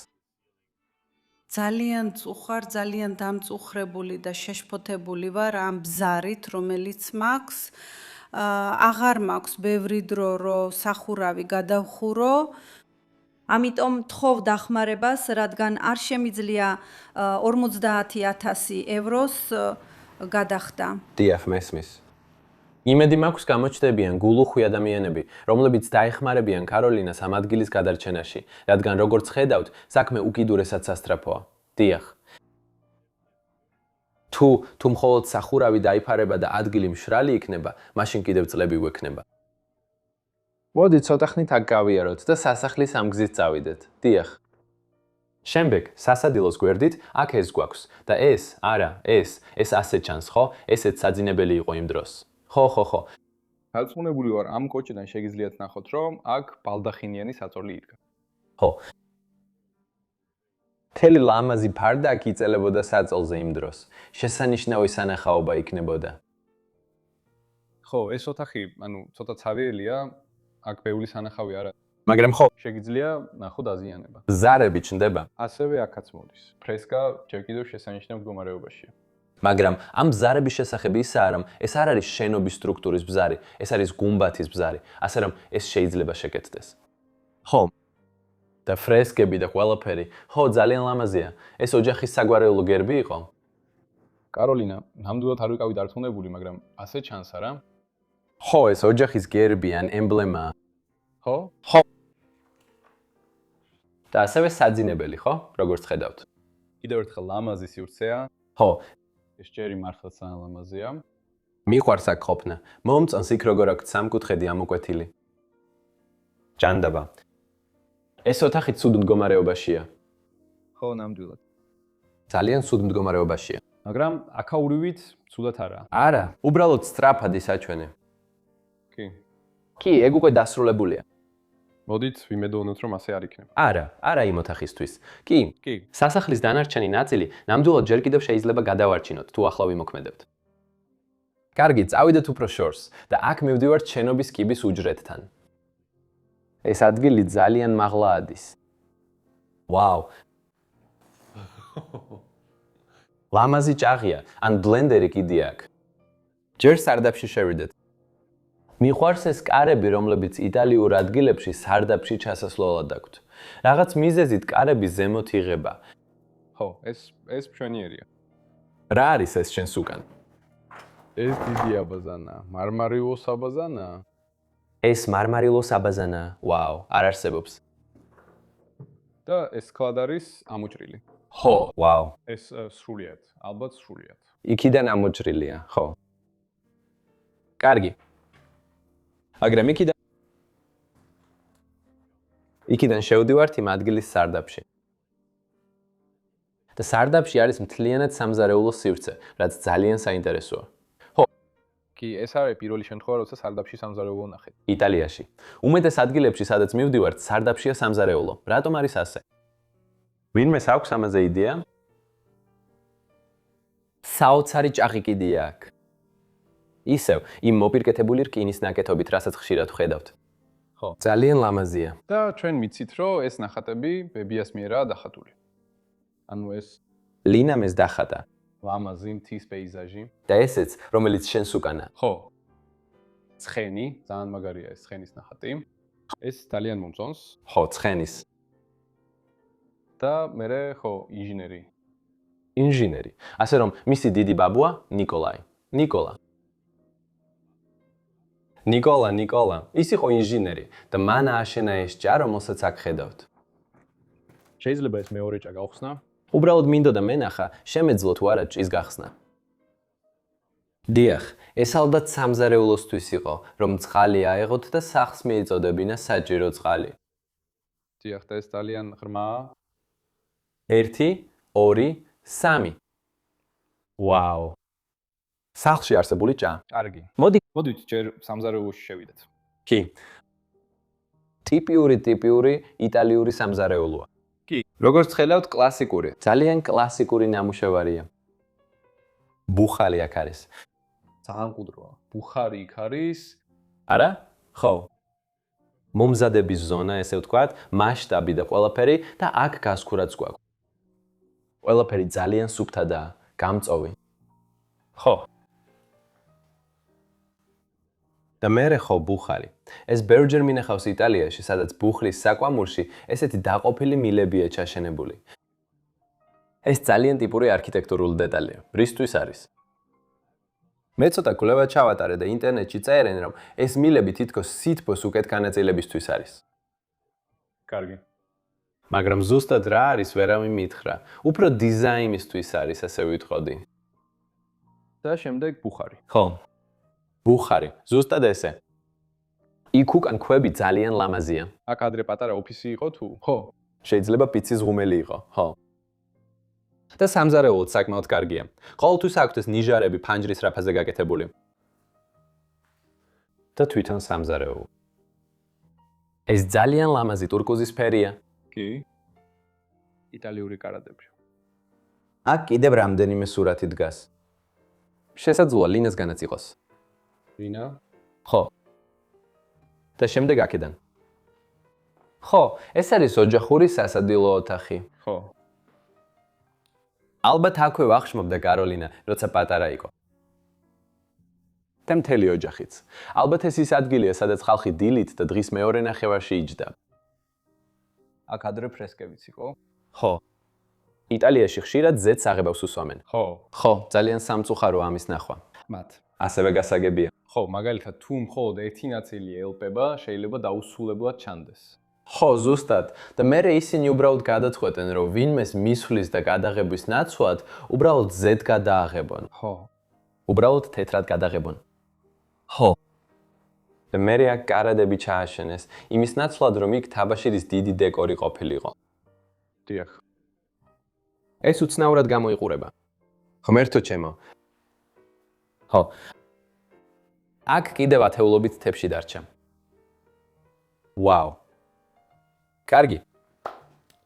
ძალიან წუხარ, ძალიან დამწუხრებული და შეშფოთებული ვარ ამ ბზარით, რომელიც მაქვს. აღარ მაქვს ბევრი დრო, რომ სახურავი გადავხურო. ამიტომ თხოვ დახმარებას, რადგან არ შემიძლია 50,000 ევროს გადახდა. დიახ, მესმის. იმედი მაქვს გამოჩნდებიან გულუხვი ადამიანები, რომლებიც დაეხმარებიან კაროლინას ამ ადგილის გადარჩენაში, რადგან როგორც ხედავთ, საქმე უკიდურესად სასწრაფოა. დიახ. თუ მხოლოდ სახურავი დაიფარება და ადგილი მშრალი იქნება, მაშინ კიდევ წლები გვექნება. მოდით ცოტა ხნით აქ გავიაროთ და სასახლის ამ გზით წავიდეთ. დიახ. შემდეგ, სასადილოს გვერდით აქ ეს გვაქვს და ეს ასე ჩანს, ხო? ესეც საძინებელი იყო იმ დროს. ხო. დარწმუნებული ვარ, ამ კოჭიდან შეგიძლიათ ნახოთ, რომ აქ ბალდახინიანი საწოლი იდგა. ხო. მთელი ლამაზი ფარდა აქ იწელებოდა საწოლზე იმ დროს. შესანიშნავი სანახაობა იქნებოდა. ხო, ეს ოთახი, ცოტა ცარიელია, აქ ბევრი სანახავი არა. მაგრამ ხო, შეგიძლია ნახოთ აზიანება. ზარები ჩნდება. ასევე აქაც მოდის. ფრესკა ჯერ კიდევ შესანიშნავ მდგომარეობაშია. მაგრამ ამ ბზარების შესახები ისაა, რომ ეს არ არის შენობის სტრუქტურის ბზარი, ეს არის გუმბათის ბზარი, ასე რომ ეს შეიძლება შეკეთდეს. ხო. და ფრესკები და ყველაფერი, ხო, ძალიან ლამაზია. ეს ოჯახის საგვარეულო გერბი იყო? კაროლინა, ნამდვილად არ ვიყავი დარწმუნებული, მაგრამ ასე ჩანს, არა? ხო, ეს ოჯახის გერბი ან ემბლემაა. ხო? ხო. და ასევე საძინებელი, ხო? როგორც ხედავთ. კიდევ ერთხელ ლამაზი სივრცეა. ხო, ეს ჯერი მართლა ძალიან ლამაზია. მიყვარს აქ ყოფნა. მომწონს იქ როგორ აქვს სამკუთხედი ამოკვეთილი. ჭანდაბა. ეს ოთახი ცუდ მდგომარეობაშია. ხო, ნამდვილად. ძალიან ცუდ მდგომარეობაშია. მაგრამ აქაურივით ცუდად არა. არა, უბრალოდ სწრაფად ისაჩვენე. კი. კი, ეგ უკვე დასრულებულია. მოდით ვიმედოვნოთ, რომ ასე არ იქნება. არა იმ ოთახისთვის. კი, კი. სასახლის დანარჩენი ნაწილი ნამდვილად ჯერ კიდევ შეიძლება გადავარჩინოთ, თუ ახლა ვიმოქმედებთ. კარგი, წავიდეთ უფრო შორს და აქ მივდივართ შენობის კიბის უჯრედთან. ეს ადგილი ძალიან მაღლა ადის. ვაუ. ლამაზი ჭაღია, ან ბლენდერი კიდე აქ. ჯერ სარდაფში შევიდეთ. მიყვარს ეს კარები, რომლებიც იტალიურ ადგილებში სარდაფში ჩასასვლელად აქვთ. რაღაც მიზეზით კარები ზემოთ იღება. ხო, ეს მშვენიერია. რა არის ეს შენს უკან? ეს დიდი აბაზანაა. მარმარილოს აბაზანაა. ეს მარმარილოს აბაზანაა. ვაუ, არ არსებობს. და ეს სკლად არის ამოჭრილი. ხო, ვაუ. ეს სრულიად, ალბათ სრულიად. იქიდან ამოჭრილია, ხო. კარგი. მაგრამ იქიდან შევდივართ იმ ადგილის სარდაფში. და სარდაფში არის მთლიანად სამზარეულო სივრცე, რაც ძალიან საინტერესოა. კი, ეს არის პირველი შემთხვევა, როცა სარდაფში სამზარეულო ნახეთ. იტალიაში. უმეტეს ადგილებში, სადაც მივდივართ, სარდაფშია სამზარეულო. რატომ არის ასე? ვინმეს აქვს ამაზე იდეა? საოცარი ჭაღი კიდია აქ. ისევ, იმ მოპირკეთებული რკინის ნაკეთობით, რასაც ხშირად ვხედავთ. ხო. ძალიან ლამაზია. და ჩვენ მიცით, რომ ეს ნახატები ბებიას მიერაა დახატული. ანუ ეს ლინამ ეს დახატა. ლამაზი მთის პეიზაჟი. და ესეც, რომელიც შენს უკანა. ხო. ცხენი, ძალიან მაგარია ეს ცხენის ნახატი. ეს ძალიან მომწონს. ხო, ცხენის. და მე ხო, ინჟინერი. ინჟინერი. ასე რომ, მისი დიდი ბაბუა ნიკოლაი. ნიკოლა. ის იყო ინჟინერი და მან ააშენა ეს ჭა, რომელსაც აქ ხედავთ. შეიძლება ეს მეორე ჭა გავხსნა? უბრალოდ მინდოდა მენახა, შემეძლო თუ არა ჭის გახსნა. დიახ, ეს ალბათ სამზარეულოსთვის იყო, რომ წყალი აეღოთ და სახლს მიეწოდებინა საჭირო წყალი. დიახ, და ეს ძალიან ღრმაა. 1, 2, 3. ვაუ. სახლში არსებული ჭა. კარგი. მოდით ჯერ სამზარეულოში შევიდეთ. კი. ტიპიური იტალიური სამზარეულოა. კი. როგორც ხედავთ, კლასიკური. ძალიან კლასიკური ნამუშევარია. ბუხარი აქ არის. ძალიან მყუდროა. ბუხარი იქ არის. არა? ხო. მომზადების ზონა, ესე ვთქვათ, მასშტაბი და ყველაფერი და აქ გასქურაც გვაქვს. ყველაფერი ძალიან სუფთადაა, გამწოვი. ხო. და მერე ხო ბუხარი. ეს ბევრჯერ მინახავს იტალიაში, სადაც ბუხრის საკვამურში ესეთი დაყოფილი მილებია ჩაშენებული. ეს ძალიან ტიპური არქიტექტურული დეტალია. რისთვის არის? მე ცოტა კვლევა ჩავატარე და ინტერნეტში წერენ, რომ ეს მილები თითქოს სითბოს უკეთ განაწილებისთვის არის. კარგი. მაგრამ ზუსტად რა არის, ვერავინ მითხრა. უფრო დიზაინისთვის არის, ასე ვიტყოდი. და შემდეგ ბუხარი. ხო. ბუხარი, ზუსტად ესე. იქ უკან ქვები ძალიან ლამაზია. აქ ადრე პატარა ოფისი იყო თუ? ხო. შეიძლება პიცის ღუმელი იყო, ხო. და სამზარეულოდ საკმაოდ კარგია. ყოველთვის აქვთ ეს ნიჟარები ფანჯრის რაფაზე გაკეთებული. და თვითონ სამზარეულო. ეს ძალიან ლამაზი ტურკუზის ფერია. კი. იტალიური კარადები. აქ კიდევ რამდენიმე სურათი დგას. შესაძლოა ლინასგანაც იყოს. ლინა? ხო. და შემდეგ აქედან. ხო, ეს არის ოჯახური სასადილო ოთახი. ხო. ალბათ აქვე ვახშმობდა კაროლინა, როცა პატარა იყო. და მთელი ოჯახიც. ალბათ ეს ის ადგილია, სადაც ხალხი დილით და დღის მეორე ნახევარში იჯდა. აქ ადრე ფრესკებიც იყო? ხო. იტალიაში ხშირად ზეთს აღებავს უსვამენ. ხო. ხო, ძალიან სამწუხაროა ამის ნახვა. მათ. ასევე გასაგებია. ხო, მაგალითად, თუ მხოლოდ ერთი ნაწილი ელპება, შეიძლება დაუსრულებლად ჩანდეს. ხო, ზუსტად. და მერე ისინი უბრალოდ გადაწყვეტენ, რომ ვინმეს მისვლის და გადაღების ნაცვლად, უბრალოდ Z გადააღებონ. ხო. უბრალოდ თეთრად გადაღებონ. ხო. და მერე აქ კარადები ჩააშენეს, იმის ნაცვლად, რომ იქ თაბაშირის დიდი დეკორი ყოფილიყო. დიახ. ეს უცნაურად გამოიყურება. ღმერთო ჩემო. ხო. აქ კიდევ ათეულობით თებში დარჩა. ვაუ. კარგი.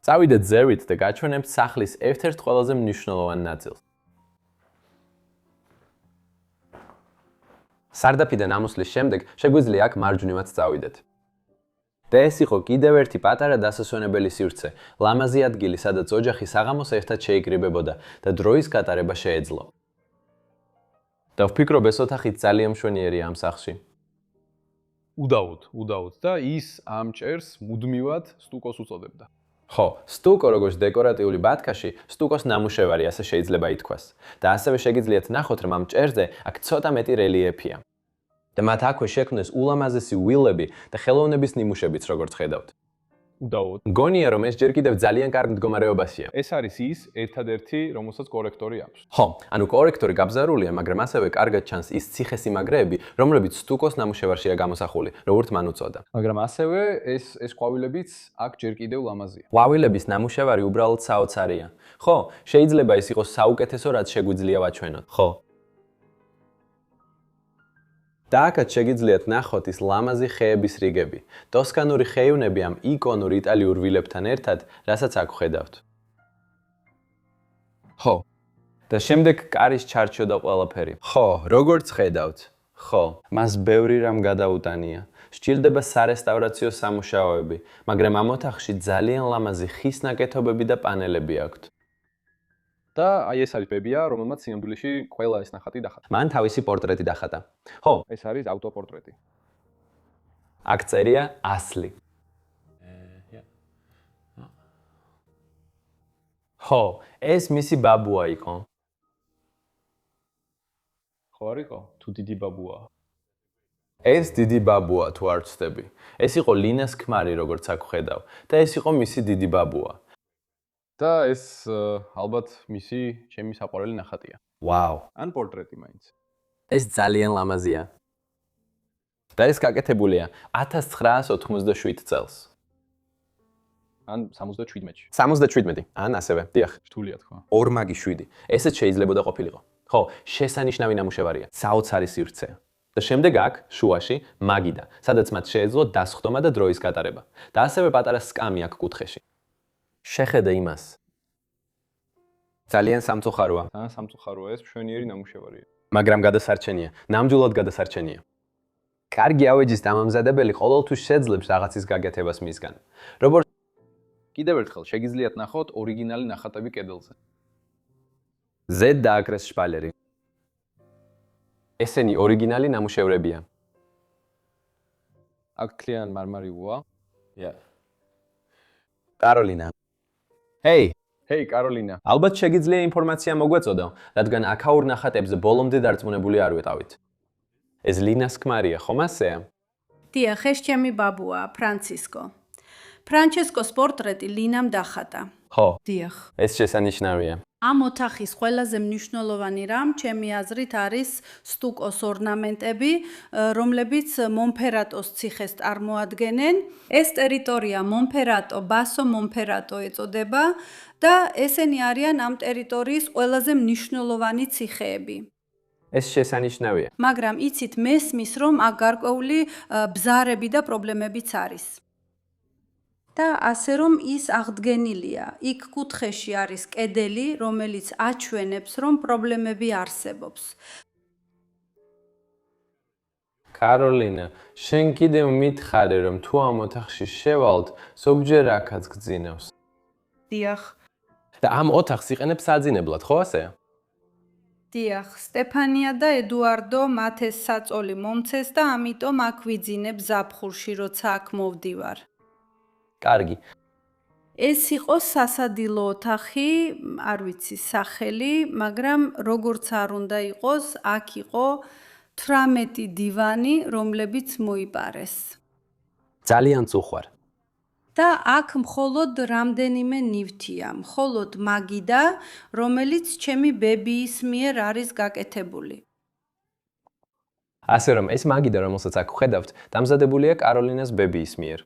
წავიდეთ ზევით და გაჩვენებთ სახლის ერთ-ერთ ყველაზე მნიშვნელოვან ნაწილს. სარდაფიდან ამოსვლის შემდეგ შეგვიძლია აქ მარჯვნივად წავიდეთ. და ეს იყო კიდევ ერთი პატარა დასასვენებელი სივრცე, ლამაზი ადგილი, სადაც ოჯახი საღამოს ერთად შეიკრიბებოდა და დროის გატარება შეეძლო. და ვფიქრობ, ეს ოთახი ძალიან მშვენიერია ამ სახლში. უდაოდ და ის ამ ჭერს მუდმივად სტუკოს უწოდებდა. ხო, სტუკო როგორც დეკორატიული ბათქაში, სტუკოს ნამუშევარი, ასე შეიძლება ითქვას. და ასევე შეგიძლიათ ნახოთ, რომ ამ ჭერზე აქ ცოტა მეტი რელიეფია. და მათ აქვე შექმნეს ულამაზესი ვილები და ხელოვნების ნიმუშებიც, როგორც ხედავთ. უდაოდ. მგონია, რომ ეს ჯერ კიდევ ძალიან კარგ მდგომარეობაშია. ეს არის ის ერთადერთი, რომელსაც კორექტორი აქვს. ხო, ანუ კორექტორი გაბზარულია, მაგრამ ასევე კარგად ჩანს ის ციხესიმაგრეები, რომლებიც სტუკოს ნამუშევარშია გამოსახული, როგორც მან უწოდა. მაგრამ ასევე ეს ყვავილებიც აქ ჯერ კიდევ ლამაზია. ყვავილების ნამუშევარი უბრალოდ საოცარია. ხო, შეიძლება ის იყოს საუკეთესო, რაც შეგვიძლია ვაჩვენოთ. ხო. და აქაც შეგიძლიათ ნახოთ ის ლამაზი ხეების რიგები. ტოსკანური ხეივნები ამ იკონურ იტალიურ ვილებთან ერთად, რასაც აქ ხედავთ. ხო. და შემდეგ კარის ჩარჩო და ყველაფერი. ხო, როგორც ხედავთ. ხო, მას ბევრი რამ გადაუტანია. სჭირდება სარესტავრაციო სამუშაოები, მაგრამ ამ ოთახში ძალიან ლამაზი ხის ნაკეთობები და პანელები აქვთ. და აი ეს არის ბებია, რომელმაც სინამდვილეში ყველა ეს ნახატი დახატა. მან თავისი პორტრეტი დახატა. ხო, ეს არის ავტოპორტრეტი. აქ წერია ასლი. ხო, ეს მისი ბაბუა იყო. ხო არისო? თუ დიდი ბაბუაა. ეს დიდი ბაბუა თუ არ ვცდები. ეს იყო ლინას ქმარი, როგორც აქ ხედავ, და ეს იყო მისი დიდი ბაბუა. და ეს ალბათ მისი ჩემი საყვარელი ნახატია. ვაუ, ან პორტრეტი მაინც. ეს ძალიან ლამაზია. და ეს გაკეთებულია 1987 წელს. ან 77-ში. 77, ან ასევე, დიახ. რთულია თქვა. ორმაგი 7. ესეც შეიძლებოდა ყოფილიყო. ხო, შესანიშნავი ნამუშევარია, საოცარი სივრცეა. და შემდეგ აქ, შუაში, მაგიდა, სადაც მათ შეეძლო დასხდომა და დროის გატარება. და ასევე პატარა სკამი აქ კუთხეში. შეხედე იმას. ძალიან სამწუხაროა, თან სამწუხაროა ეს მშვენიერი ნამუშევარია. მაგრამ გადასარჩენია, ნამდვილად გადასარჩენია. კარგი ავეჯის დამამზადებელი ყოველთვის შეძლებს რაღაცის გაკეთებას მისგან. როგორც კიდევ ერთხელ შეგიძლიათ ნახოთ ორიგინალი ნახატები კედელზე. Z დააკრეს შპალერი. ესენი ორიგინალი ნამუშევრებია. აქ თლიან მარმარილოა. კაროლინა. ჰეი, ჰეი, კაროლინა. ალბათ შეგიძლია ინფორმაცია მოგვეწოდო, რადგან აქაურ ნახატებზე ბოლომდე დარწმუნებული არ ვიყავით. ეს ლინას ქმარია, ხომ ასეა? დიახ, ეს ჩემი ბაბუაა, ფრანცისკო. ფრანჩესკოს პორტრეტი ლინამ დახატა. ხო, დიახ. ეს შესანიშნავია. ამ ოთახის ყველაზე მნიშვნელოვანი რამ, ჩემი აზრით, არის სტუკოს ორნამენტები, რომლებიც მონფერატოს ციხეს წარმოადგენენ. ეს ტერიტორია მონფერატო, ბასო მონფერატო ეწოდება და ესენი არიან ამ ტერიტორიის ყველაზე მნიშვნელოვანი ციხეები. ეს შესანიშნავია. მაგრამ იცით, მესმის, რომ აქ გარკვეული ბზარები და პრობლემებიც არის. და ასე რომ ის აღდგენილია. იქ კუთხეში არის კედელი, რომელიც აჩვენებს, რომ პრობლემები არსებობს. კაროლინა, შენ კიდევ მითხარე, რომ თუ ამ ოთახში შევალთ, ზოგჯერ აქაც გძინავს. დიახ. და ამ ოთახს იყენებს საძინებლად, ხო ასეა? დიახ, სტეფანია და ედუარდო მათ ეს საწოლი მომცეს და ამიტომ აქ ვიძინებ ზაფხულში, როცა აქ მოვდივარ. კარგი. ეს იყო სასადილო ოთახი, არ ვიცი სახელი, მაგრამ როგორც არ უნდა იყოს, აქ იყო 18 დივანი, რომლებიც მოიპარეს. ძალიან წუხვარ. და აქ მხოლოდ რამდენიმე ნივთია, მხოლოდ მაგიდა, რომელიც ჩემი ბებიის მიერ არის გაკეთებული. ასე რომ ეს მაგიდა, რომელსაც აქ ხედავთ, დამზადებულია კაროლინას ბებიის მიერ.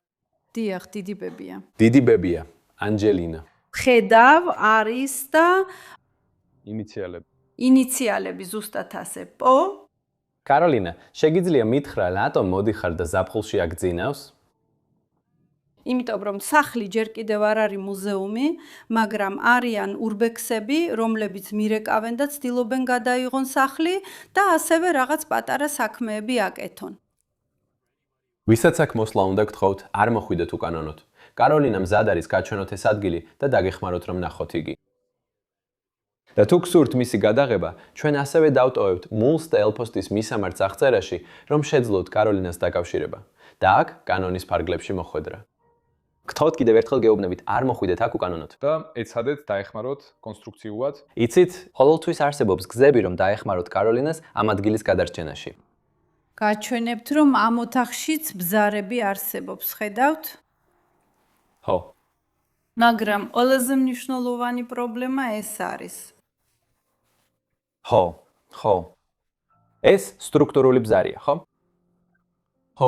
დიახ, დიდი ბებია. დიდი ბებია, ანჯელინა. ხედავ არის და ინიციალები. ინიციალები ზუსტად ასე. პო კაროლინა, შეგიძლია მითხრა, რატომ მოდიხარ და ზაფხულში აქ ძინავს? იმიტომ რომ სახლი ჯერ კიდევ არ არის მუზეუმი, მაგრამ არიან ურბექსები, რომლებიც მირეკავენ და ცდილობენ გადაიღონ სახლი და ასევე რაღაც პატარა საქმეები აკეთონ. ვისაც აქ მოსვლა უნდა გთხოვთ, არ მოხვიდეთ უკანონოდ. კაროლინა მზად არის გაჩვენოთ ეს ადგილი და დაგეხმაროთ რომ ნახოთ იგი. და თუ გსურთ მისი გადაღება, ჩვენ ასევე დავტოვებთ მულს და ელფოსტის მისამართს აღწერაში, რომ შეძლოთ კაროლინას დაკავშირება. და აქ კანონის ფარგლებში მოხვედრა. გთხოვთ კიდევ ერთხელ გეუბნებით, არ მოხვიდეთ აქ უკანონოდ. და ეცადეთ დაეხმაროთ კონსტრუქციულად. იცით, ყოველთვის არსებობს გზები, რომ დაეხმაროთ კაროლინას ამ ადგილის გადარჩენაში. გაჩვენებთ, რომ ამ ოთახშიც ბზარები არსებობს, ხედავთ? ხო. მაგრამ ყველაზე მნიშვნელოვანი პრობლემა ეს არის. ხო. ეს სტრუქტურული ბზარია, ხო?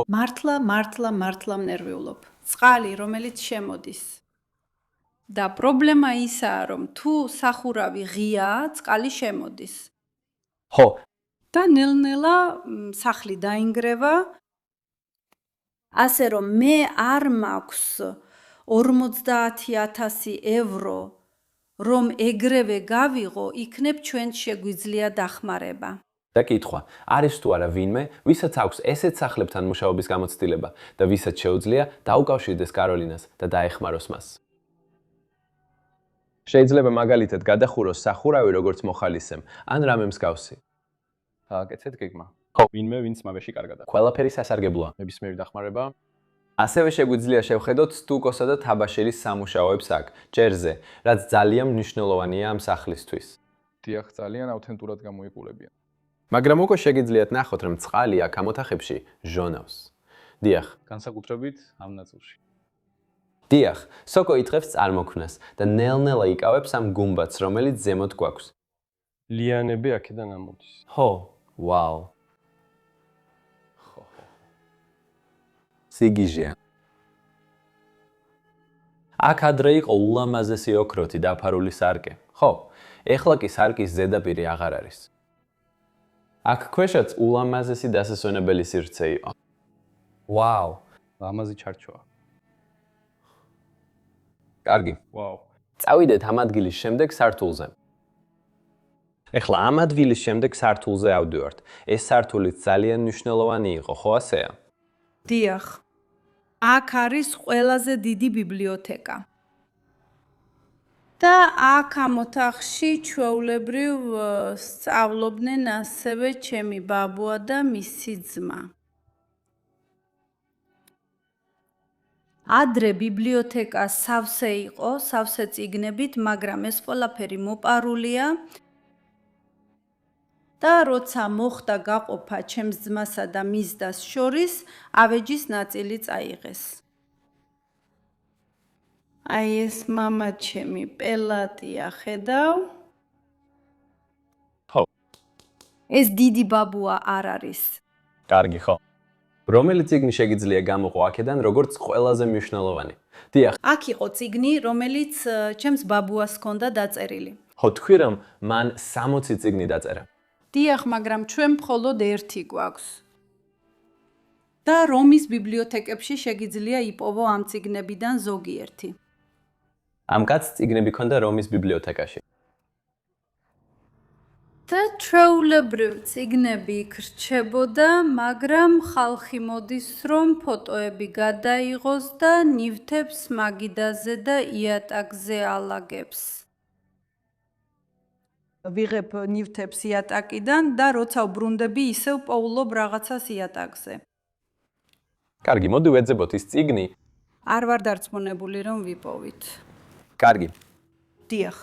მართლა მნერვიულობ. წყალი, რომელიც შემოდის. და პრობლემა ისაა, რომ თუ სახურავი ღიაა, წყალი შემოდის. ხო. და ნელ-ნელა სახლი დაინგრევა. ასე რომ მე არ მაქვს 50,000 ევრო, რომ ეგრევე გავიღო, იქნებ ჩვენ შეგვიძლია დახმარება. და კითხვა, არის თუ არა ვინმე, ვისაც აქვს ესეთ სახლებთან მუშაობის გამოცდილება და ვისაც შეუძლია დაუკავშირდეს კაროლინას და დაეხმაროს მას. შეიძლება მაგალითად გადახუროს სახურავი როგორც მოხალისემ, ან რამე მსგავსი. გააკეთეთ გეგმა. ხო. ვინმე ვინც მაგაში კარგად აქვს. ყველაფერი სასარგებლოა. ნებისმიერი დახმარება. ასევე შეგვიძლია შევხედოთ სტუკოსა და თაბაშირის სამუშაოებს აქ, ჭერზე, რაც ძალიან მნიშვნელოვანია ამ სახლისთვის. დიახ, ძალიან ავთენტურად გამოიყურებიან. მაგრამ უკვე შეგიძლიათ ნახოთ, რომ წყალი აქ ამ ოთახებში ჟონავს. დიახ. განსაკუთრებით ამ ნაწილში. დიახ, სოკო ითხოვს წარმოქმნას და ნელ-ნელა იკავებს ამ გუმბათს, რომელიც ზემოთ გვაქვს. ლიანები აქედან ამოდის. ხო, ვაუ. სიგიჟეა. აქ ადრე იყო ულამაზესი ოქროთი დაფარული სარკე. ხო, ეხლა კი სარკის ზედაპირი აღარ არის. აქ ქვეშაც ულამაზესი დასასვენებელი სივრცე იყო. ვაუ, ლამაზი ჩარჩოა. კარგი. ვაუ. წავიდეთ ამ ადგილის შემდეგ სართულზე. ეხლა ამ ადგილის შემდეგ სართულზე ავდივართ. ეს სართულიც ძალიან მნიშვნელოვანი იყო, ხო ასეა? დიახ. აქ არის ყველაზე დიდი ბიბლიოთეკა. და აქ ამ ოთახში ჩვეულებრივ სწავლობდნენ ასევე ჩემი ბაბუა და მისი ძმა. ადრე ბიბლიოთეკა სავსე იყო, სავსე წიგნებით, მაგრამ ეს ყველაფერი მოპარულია. და როცა მოხდა გაყოფა ჩემს ძმასა და მის დას შორის, ავეჯის ნაწილი წაიღეს. აი ეს მამა ჩემი პელატია, ხედავ? ხო. ეს დიდი ბაბუა არ არის. კარგი, ხო. რომელი წიგნი შეგიძლია გამოყო აქედან, როგორც ყველაზე მნიშვნელოვანი? დიახ. აქ იყო წიგნი, რომელიც ჩემს ბაბუას ჰქონდა დაწერილი. ხო, თქვი რომ მან 60 წიგნი დაწერა. დიახ, მაგრამ ჩვენ მხოლოდ ერთი გვაქვს. და რომის ბიბლიოთეკებში შეგიძლია იპოვო ამ წიგნებიდან ზოგიერთი. ამ კაცს წიგნები ჰქონდა რომის ბიბლიოთეკაში. და ჩვეულებრივ წიგნები იქ რჩებოდა, მაგრამ ხალხი მოდის, რომ ფოტოები გადაიღოს და ნივთებს მაგიდაზე და იატაკზე ალაგებს. ვიღებ ნივთებს იატაკიდან და როცა ვბრუნდები, ისევ პოულობ რაღაცას იატაკზე. კარგი, მოდი ვეძებოთ ის წიგნი. არ ვარ დარწმუნებული, რომ ვიპოვით. კარგი. დიახ.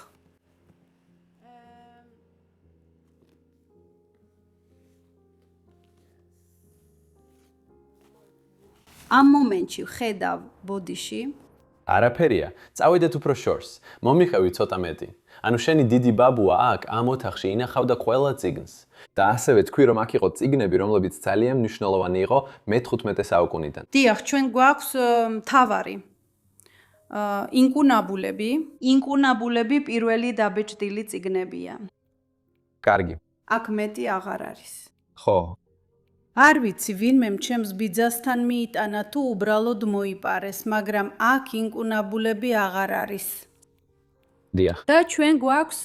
ამ მომენტში ხედავ ბოდიში არაფერია, წავიდეთ უფრო შორს. მომიყევი ცოტა მეტი. ანუ შენი დიდი ბაბუა აქ ამ ოთახში ინახავდა ყველა წიგნს. და ასევე თქვი, რომ აქ იყო წიგნები, რომლებიც ძალიან მნიშვნელოვანი იყო მე-15 საუკუნიდან. დიახ, ჩვენ გვაქვს მთავარი ინკუნაბულები. ინკუნაბულები პირველი დაბეჭდილი წიგნებია. კარგი. აქ მეტი აღარ არის. ხო. არ ვიცი, ვინმე ჩემს ბიძასთან მიიტანა თუ უბრალოდ მოიპარეს, მაგრამ აქ ინკუნაბულები აღარ არის. დიახ. და ჩვენ გვაქვს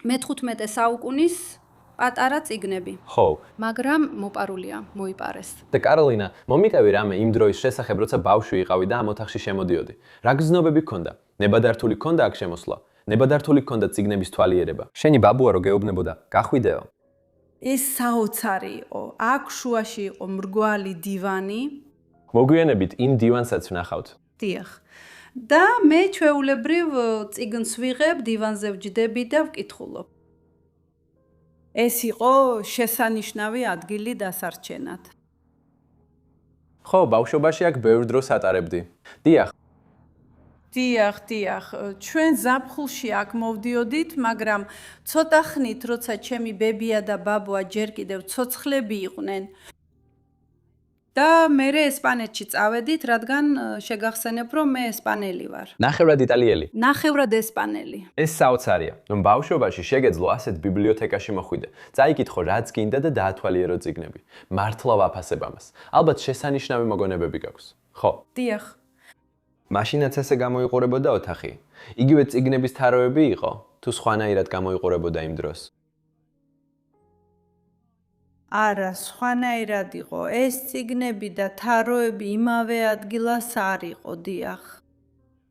მე-15 საუკუნის პატარა წიგნები. ხო. მაგრამ მოპარულია, მოიპარეს. და კაროლინა, მომიყევი რამე იმ დროის შესახებ, როცა ბავშვი იყავი და ამ ოთახში შემოდიოდი. რა გზნობები გქონდა? ნებადართული გქონდა აქ შემოსვლა? ნებადართული გქონდა წიგნების თვალიერება? შენი ბაბუა რო გეუბნებოდა, გახვიდეო. ეს საოცარი იყო. აქ შუაში იყო მრგვალი დივანი. მოგვიანებით იმ დივანსაც ვნახავთ. დიახ. და მე ჩვეულებრივ წიგნს ვიღებ, დივანზე ვჯდები და ვკითხულობ. ეს იყო შესანიშნავი ადგილი დასარჩენად. ხო, ბავშვობაში აქ ბევრ დროს ატარებდი. დიახ. დიახ, ჩვენ ზაფხულში აქ მოვდიოდით, მაგრამ ცოტა ხნით, როცა ჩემი ბებია და ბაბუა ჯერ კიდევ ცოცხლები იყვნენ და მე ესპანეთში წავედით, რადგან შეგახსენებ, რომ მე ესპანელი ვარ. ნახევრად იტალიელი. ნახევრად ესპანელი. ეს საოცარია, რომ ბავშვობაში შეგეძლო ასეთ ბიბლიოთეკაში მოხვიდე. წაიკითხო, რაც გინდა და დაათვალიერო წიგნები. მართლა ვაფასებ ამას. ალბათ შესანიშნავი მოგონებები გაქვს. ხო. დიახ. მაშინაც ესე გამოიყურებოდა ოთახი. იგივე წიგნების თაროები იყო, თუ სხვანაირად გამოიყურებოდა იმ დროს. არა, სხვანაირად იყო. ეს წიგნები და თაროები იმავე ადგილას არ იყო, დიახ.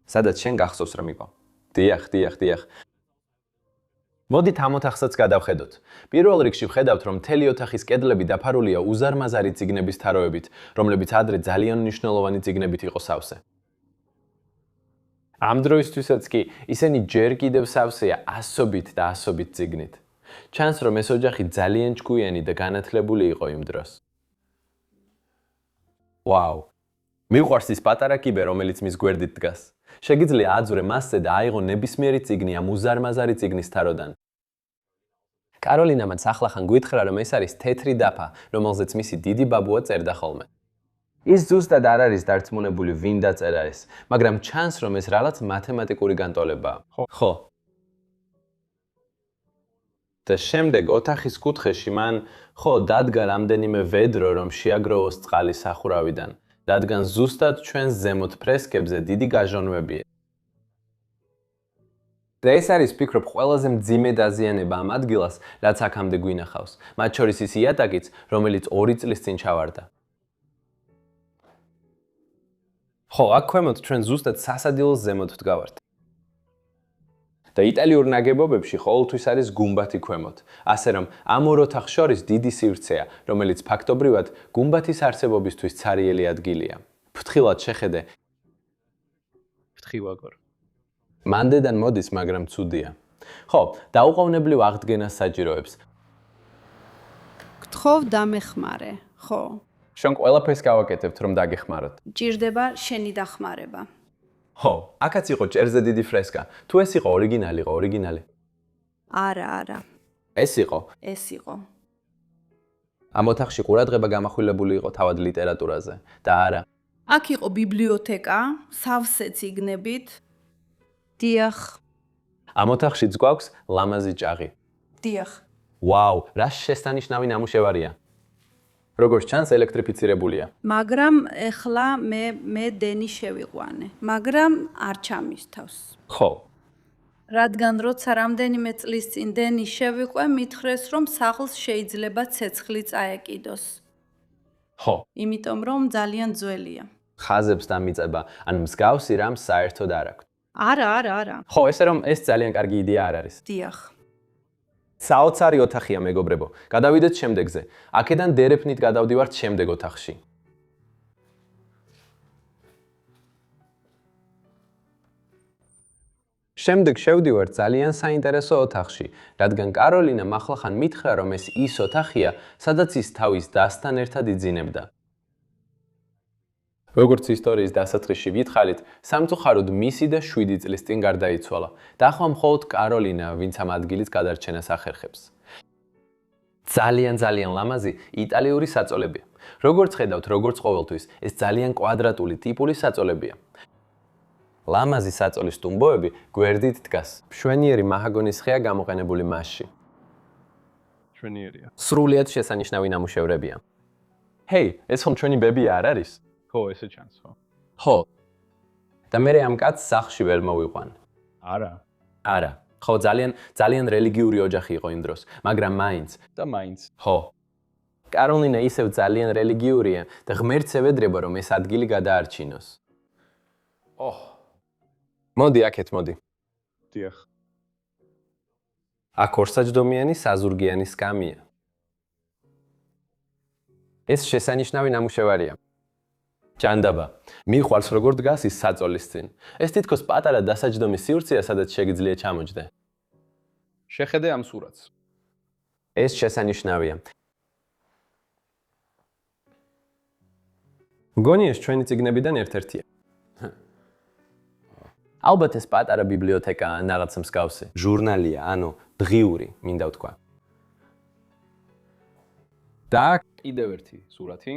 სადაც შენ გახსოვს რომ იყო. დიახ. მოდით ამ ოთახსაც გადავხედოთ. პირველ რიგში ვხედავთ, რომ მთელი ოთახის კედლები დაფარულია უზარმაზარი წიგნების თაროებით, რომლებიც ადრე ძალიან მნიშვნელოვანი წიგნებით იყო სავსე. ამ დროისთვისაც კი ისინი ჯერ კიდევ სავსეა ასობით და ასობით წიგნით. ჩანს, რომ ეს ოჯახი ძალიან ჭკვიანი და განათლებული იყო იმ დროს. ვაუ! მიყვარს ის პატარა კიბე, რომელიც მის გვერდით დგას. შეგიძლია აძვრე მასზე და აიღო ნებისმიერი წიგნი ამ უზარმაზარი წიგნის თაროდან. კაროლინა მან ახლახან გვითხრა, რომ ეს არის თეთრი დაფა, რომელზეც მისი დიდი ბაბუა წერდა ხოლმე. ის ზუსტად არ არის დარწმუნებული ვინ დაწერა ეს, მაგრამ ჩანს, რომ ეს რაღაც მათემატიკური განტოლებაა. ხო. და შემდეგ ოთახის კუთხეში მან დადგა რამდენიმე ვედრო, რომ შეაგროვოს წყალი სახურავიდან, რადგან ზუსტად ჩვენს ზემოთ ფრესკებზე დიდი გაჟონვებია. და ეს არის, ვფიქრობ, ყველაზე მძიმე დაზიანება ამ ადგილას, რაც აქამდე გვინახავს, მათ შორის ის იატაკიც, რომელიც 2 წლის წინ ჩავარდა. ხო, აქ ქვემოთ ჩვენ ზუსტად სასადილოს ზემოთ ვდგავართ. და იტალიურ ნაგებობებში ყოველთვის არის გუმბათი ქვემოთ, ასე რომ ამ ორ ოთახს შორის დიდი სივრცეა, რომელიც ფაქტობრივად გუმბათის არსებობისთვის ცარიელი ადგილია. ფრთხილად შეხედე. ფრთხილაგორ. მანდედან მოდის, მაგრამ ცუდია. ხო, დაუყოვნებლივ აღდგენას საჭიროებს. გთხოვ დამეხმარე, ხო. შენ ყველაფერს გავაკეთებთ, რომ დაგეხმაროთ. ჭირდება შენი დახმარება. ხო, აქაც იყო ჭერზე დიდი ფრესკა. თუ ეს იყო ორიგინალი? არა. ეს იყო. ამ ოთახში ყურადღება გამახვილებული იყო თავად ლიტერატურაზე და არა. აქ იყო ბიბლიოთეკა, სავსე წიგნებით. დიახ. ამ ოთახშიც გვაქვს ლამაზი ჭაღი. დიახ. ვაუ, რა შესანიშნავი ნამუშევარია. როგორც ჩანს, ელექტრიფიცირებულია. მაგრამ ეხლა მე დენი შევიყვანე, მაგრამ არ ჩამისთავს. ხო. რადგან როცა რამდენიმე წლის წინ დენი შევიყვე, მითხრეს, რომ სახლს შეიძლება ცეცხლი წაეკიდოს. ხო. იმიტომ რომ ძალიან ძველია. ხაზებს დამიწება, ან მსგავსი რამ საერთოდ არ აქვს. არა. ხო, ესე რომ ეს ძალიან კარგი იდეა არ არის. დიახ. საოცარი ოთახია, მეგობრებო. გადავიდეთ შემდეგზე. აქედან დერეფნით გადავდივართ შემდეგ ოთახში. შემდეგ შევდივართ ძალიან საინტერესო ოთახში, რადგან კაროლინამ ახლახან მითხრა, რომ ეს ის ოთახია, სადაც ის თავის დასთან ერთად იძინებდა. როგორც ისტორიის დასაწყისში ვითხრით, სამწუხაროდ მისი და 7 წლის წინ გარდაიცვალა და ახლა მხოლოდ კაროლინა, ვინც ამ ადგილից გადარჩენას ახერხებს. ძალიან ლამაზი იტალიური საწოლებია. როგორც ხედავთ, როგორც ყოველთვის, ეს ძალიან კვადრატული ტიპური საწოლებია. ლამაზი საწოლის ტუმბოები გვერდით დგას. მშვენიერი მაჰაგონის ხეა გამოყენებული მასში. მშვენიერია. სრულიად შესანიშნავი ნამუშევრებია. ჰეი, ეს ხომ ჩვენი ბები არ არის? ხო, ესე ჩანს, ხო. ხო. და მე ამ კაცს სახლში ვერ მოვიყვან. არა. ხო, ძალიან რელიგიური ოჯახი იყო იმ დროს, მაგრამ მაინც. და მაინც. ხო. კაროლინა ისევ ძალიან რელიგიურია და ღმერთს ევედრება, რომ ეს ადგილი გადაარჩინოს. მოდი აქეთ, მოდი. დიახ. აქ ორსაჯდომიანი საზურგიანი სკამია. ეს შესანიშნავი ნამუშევარია. ჭანდაბა, მიყვარს როგორ დგას ის საწოლის წინ. ეს თითქოს პატარა დასაჯდომი სივრცეა, სადაც შეგიძლია ჩამოჯდე. შეხედე ამ სურათს. ეს შესანიშნავია. მგონი ეს ჩვენი წიგნებიდან ერთ-ერთია. ალბათ ეს პატარა ბიბლიოთეკაა ან რაღაც მსგავსი. ჟურნალია, ანუ დღიური, მინდა ვთქვა. და კიდევ ერთი სურათი.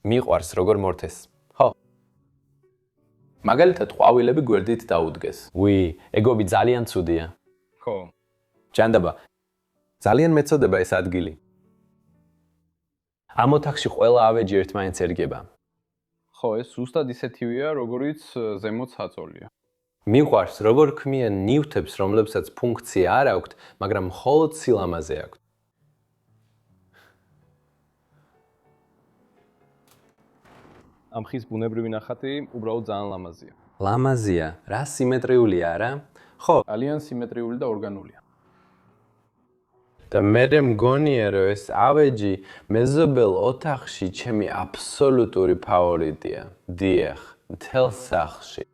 მიყვარს როგორ მორთეს. ხო. მაგალითად, ყვავილები გვერდით დაუდგეს. ეგობი ძალიან ცუდია. ხო. ჭანდაბა, ძალიან მეწოდება ეს ადგილი. ამ ოთახში ყველა ავეჯი ერთმანეთს ერგება. ხო, ეს ზუსტად ისეთივეა, როგორიც ზემოთ საწოლია. მიყვარს როგორ ქმნიან ნივთებს, რომლებსაც ფუნქცია არ აქვთ, მაგრამ მხოლოდ სილამაზე აქვთ. ამ ხის ბუნებრივი ნახატი უბრალოდ ძალიან ლამაზია. ლამაზია, რა სიმეტრიულია, არა? ხო, ძალიან სიმეტრიული და ორგანულია. და მე მგონია, რომ ეს ავეჯი მეზობელ ოთახში ჩემი აბსოლუტური ფავორიტია. დიახ, მთელ სახლში.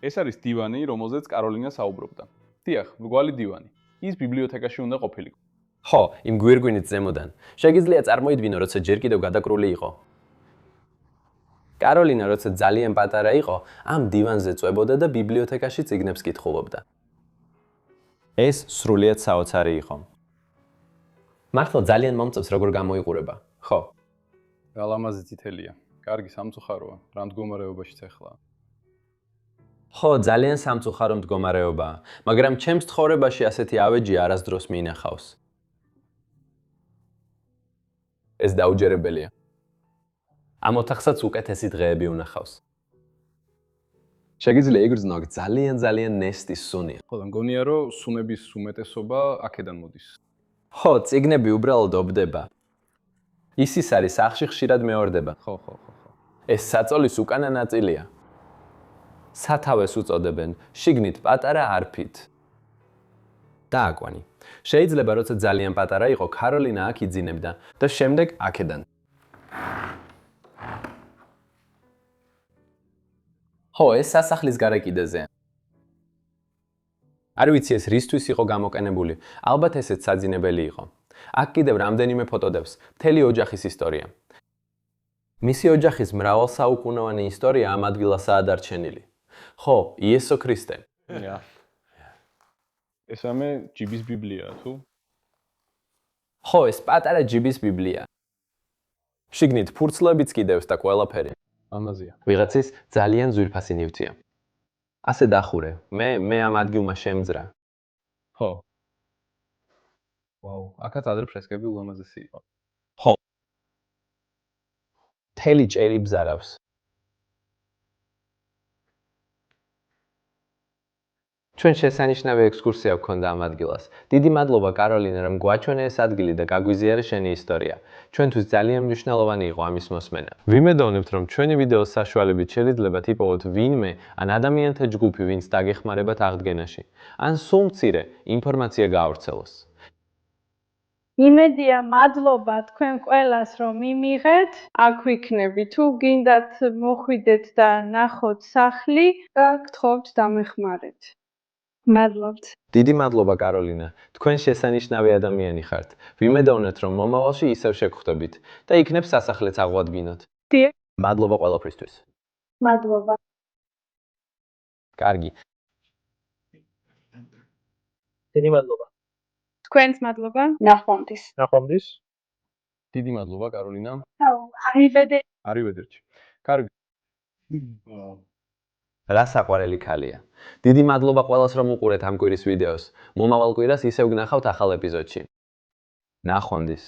ეს არის დივანი, რომელზეც კაროლინა საუბრობდა. დიახ, მრგვალი დივანი. ის ბიბლიოთეკაში უნდა ყოფილიყო. ხო, იმ გვირგვინით ზემოდან. შეგიძლია წარმოიდგინო, როცა ჯერ კიდევ გადაკრული იყო. კაროლინა, როცა ძალიან პატარა იყო, ამ დივანზე წვებოდა და ბიბლიოთეკაში წიგნებს კითხულობდა. ეს სრულიად საოცარი იყო. მართლა ძალიან მომწონს, როგორ გამოიყურება. ხო. რა ლამაზი წითელია. კარგი სამწუხაროა, რა მდგომარეობაშიც ახლა. ხო, ძალიან სამწუხარო მდგომარეობაა, მაგრამ ჩემს ცხოვრებაში ასეთი ავეჯი არასდროს მიინახავს. ეს დაუჯერებელია. ამ ოთახსაც უკეთესი დღეები უნახავს. შეგიძლია იგრძნო, ძალიან ნესტი სუნია. ხო, და მგონია, რომ სუნების უმეტესობა აქედან მოდის. ხო, წიგნები უბრალოდ ობდება. ის არის სახლში ხშირად მეორდება. ხო. ეს საწოლის უკანა ნაწილია. სათავეს უწოდებენ, შიგნით პატარა არფით. დააკვანი. შეიძლება, როცა ძალიან პატარა იყო, კაროლინა აქ იძინებდა და შემდეგ აქედან. ხო, ეს სასახლის გარე კიდეზე. არ ვიცი ეს რისთვის იყო გამოყენებული, ალბათ ესეც საძინებელი იყო. აქ კიდევ რამდენიმე ფოტოდევს, მთელი ოჯახის ისტორია. მისი ოჯახის მრავალსაუკუნოვანი ისტორია ამ ადგილასაა დარჩენილი. ხო, იესო ქრისტე. ეს ამე ჯიბის ბიბლიაა თუ? ხო, ეს პატარა ჯიბის ბიბლია. შიგნით ფურცლებიც კიდევს და ყველაფერი. ლამაზია. ვიღაცის ძალიან ძვირფასი ნივთია. ასე დახურე. მე ამ ადგილმა შემძრა. ხო. ვაუ, აქაც ადრე ფრესკები ულამაზესი იყო. ხო. მთელი ჭერი ბზარავს. ჩვენ შესანიშნავი ექსკურსია გქონდა ამ ადგილას. დიდი მადლობა კაროლინა, რომ გვაჩვენე ეს ადგილი და გაგვიზიარე შენი ისტორია. ჩვენთვის ძალიან მნიშვნელოვანი იყო ამის მოსმენა. ვიმედოვნებთ, რომ ჩვენი ვიდეოს საშუალებით შეგიძლიათ იპოვოთ ვინმე ან ადამიანთა ჯგუფი, ვინც დაგეხმარებათ აღდგენაში, ან სულ მცირე ინფორმაცია გაავრცელოს. იმედია მადლობა თქვენ ყველას რომ მიმიღეთ. აქ ვიქნები თუ გინდათ მოხვიდეთ და ნახოთ სახლი და გთხოვთ დამეხმარეთ. მადლობთ. დიდი მადლობა კაროლინა. თქვენ შესანიშნავი ადამიანი ხართ. ვიმედოვნებთ, რომ მომავალში ისევ შეგხვდებით და იქნებ სასახლეც აღვადგინოთ. მადლობა ყველაფრისთვის. მადლობა. კარგი. დიდი მადლობა. თქვენს მადლობა. ნახვამდის. ნახვამდის. დიდი მადლობა კაროლინა. არივედე. არივედერჩი. კარგი. რა საყვარელი ქალია. დიდი მადლობა ყველას რომ უყურეთ ამ კვირის ვიდეოს. მომავალ კვირას ისევ გნახავთ ახალ ეპიზოდში. ნახვამდის.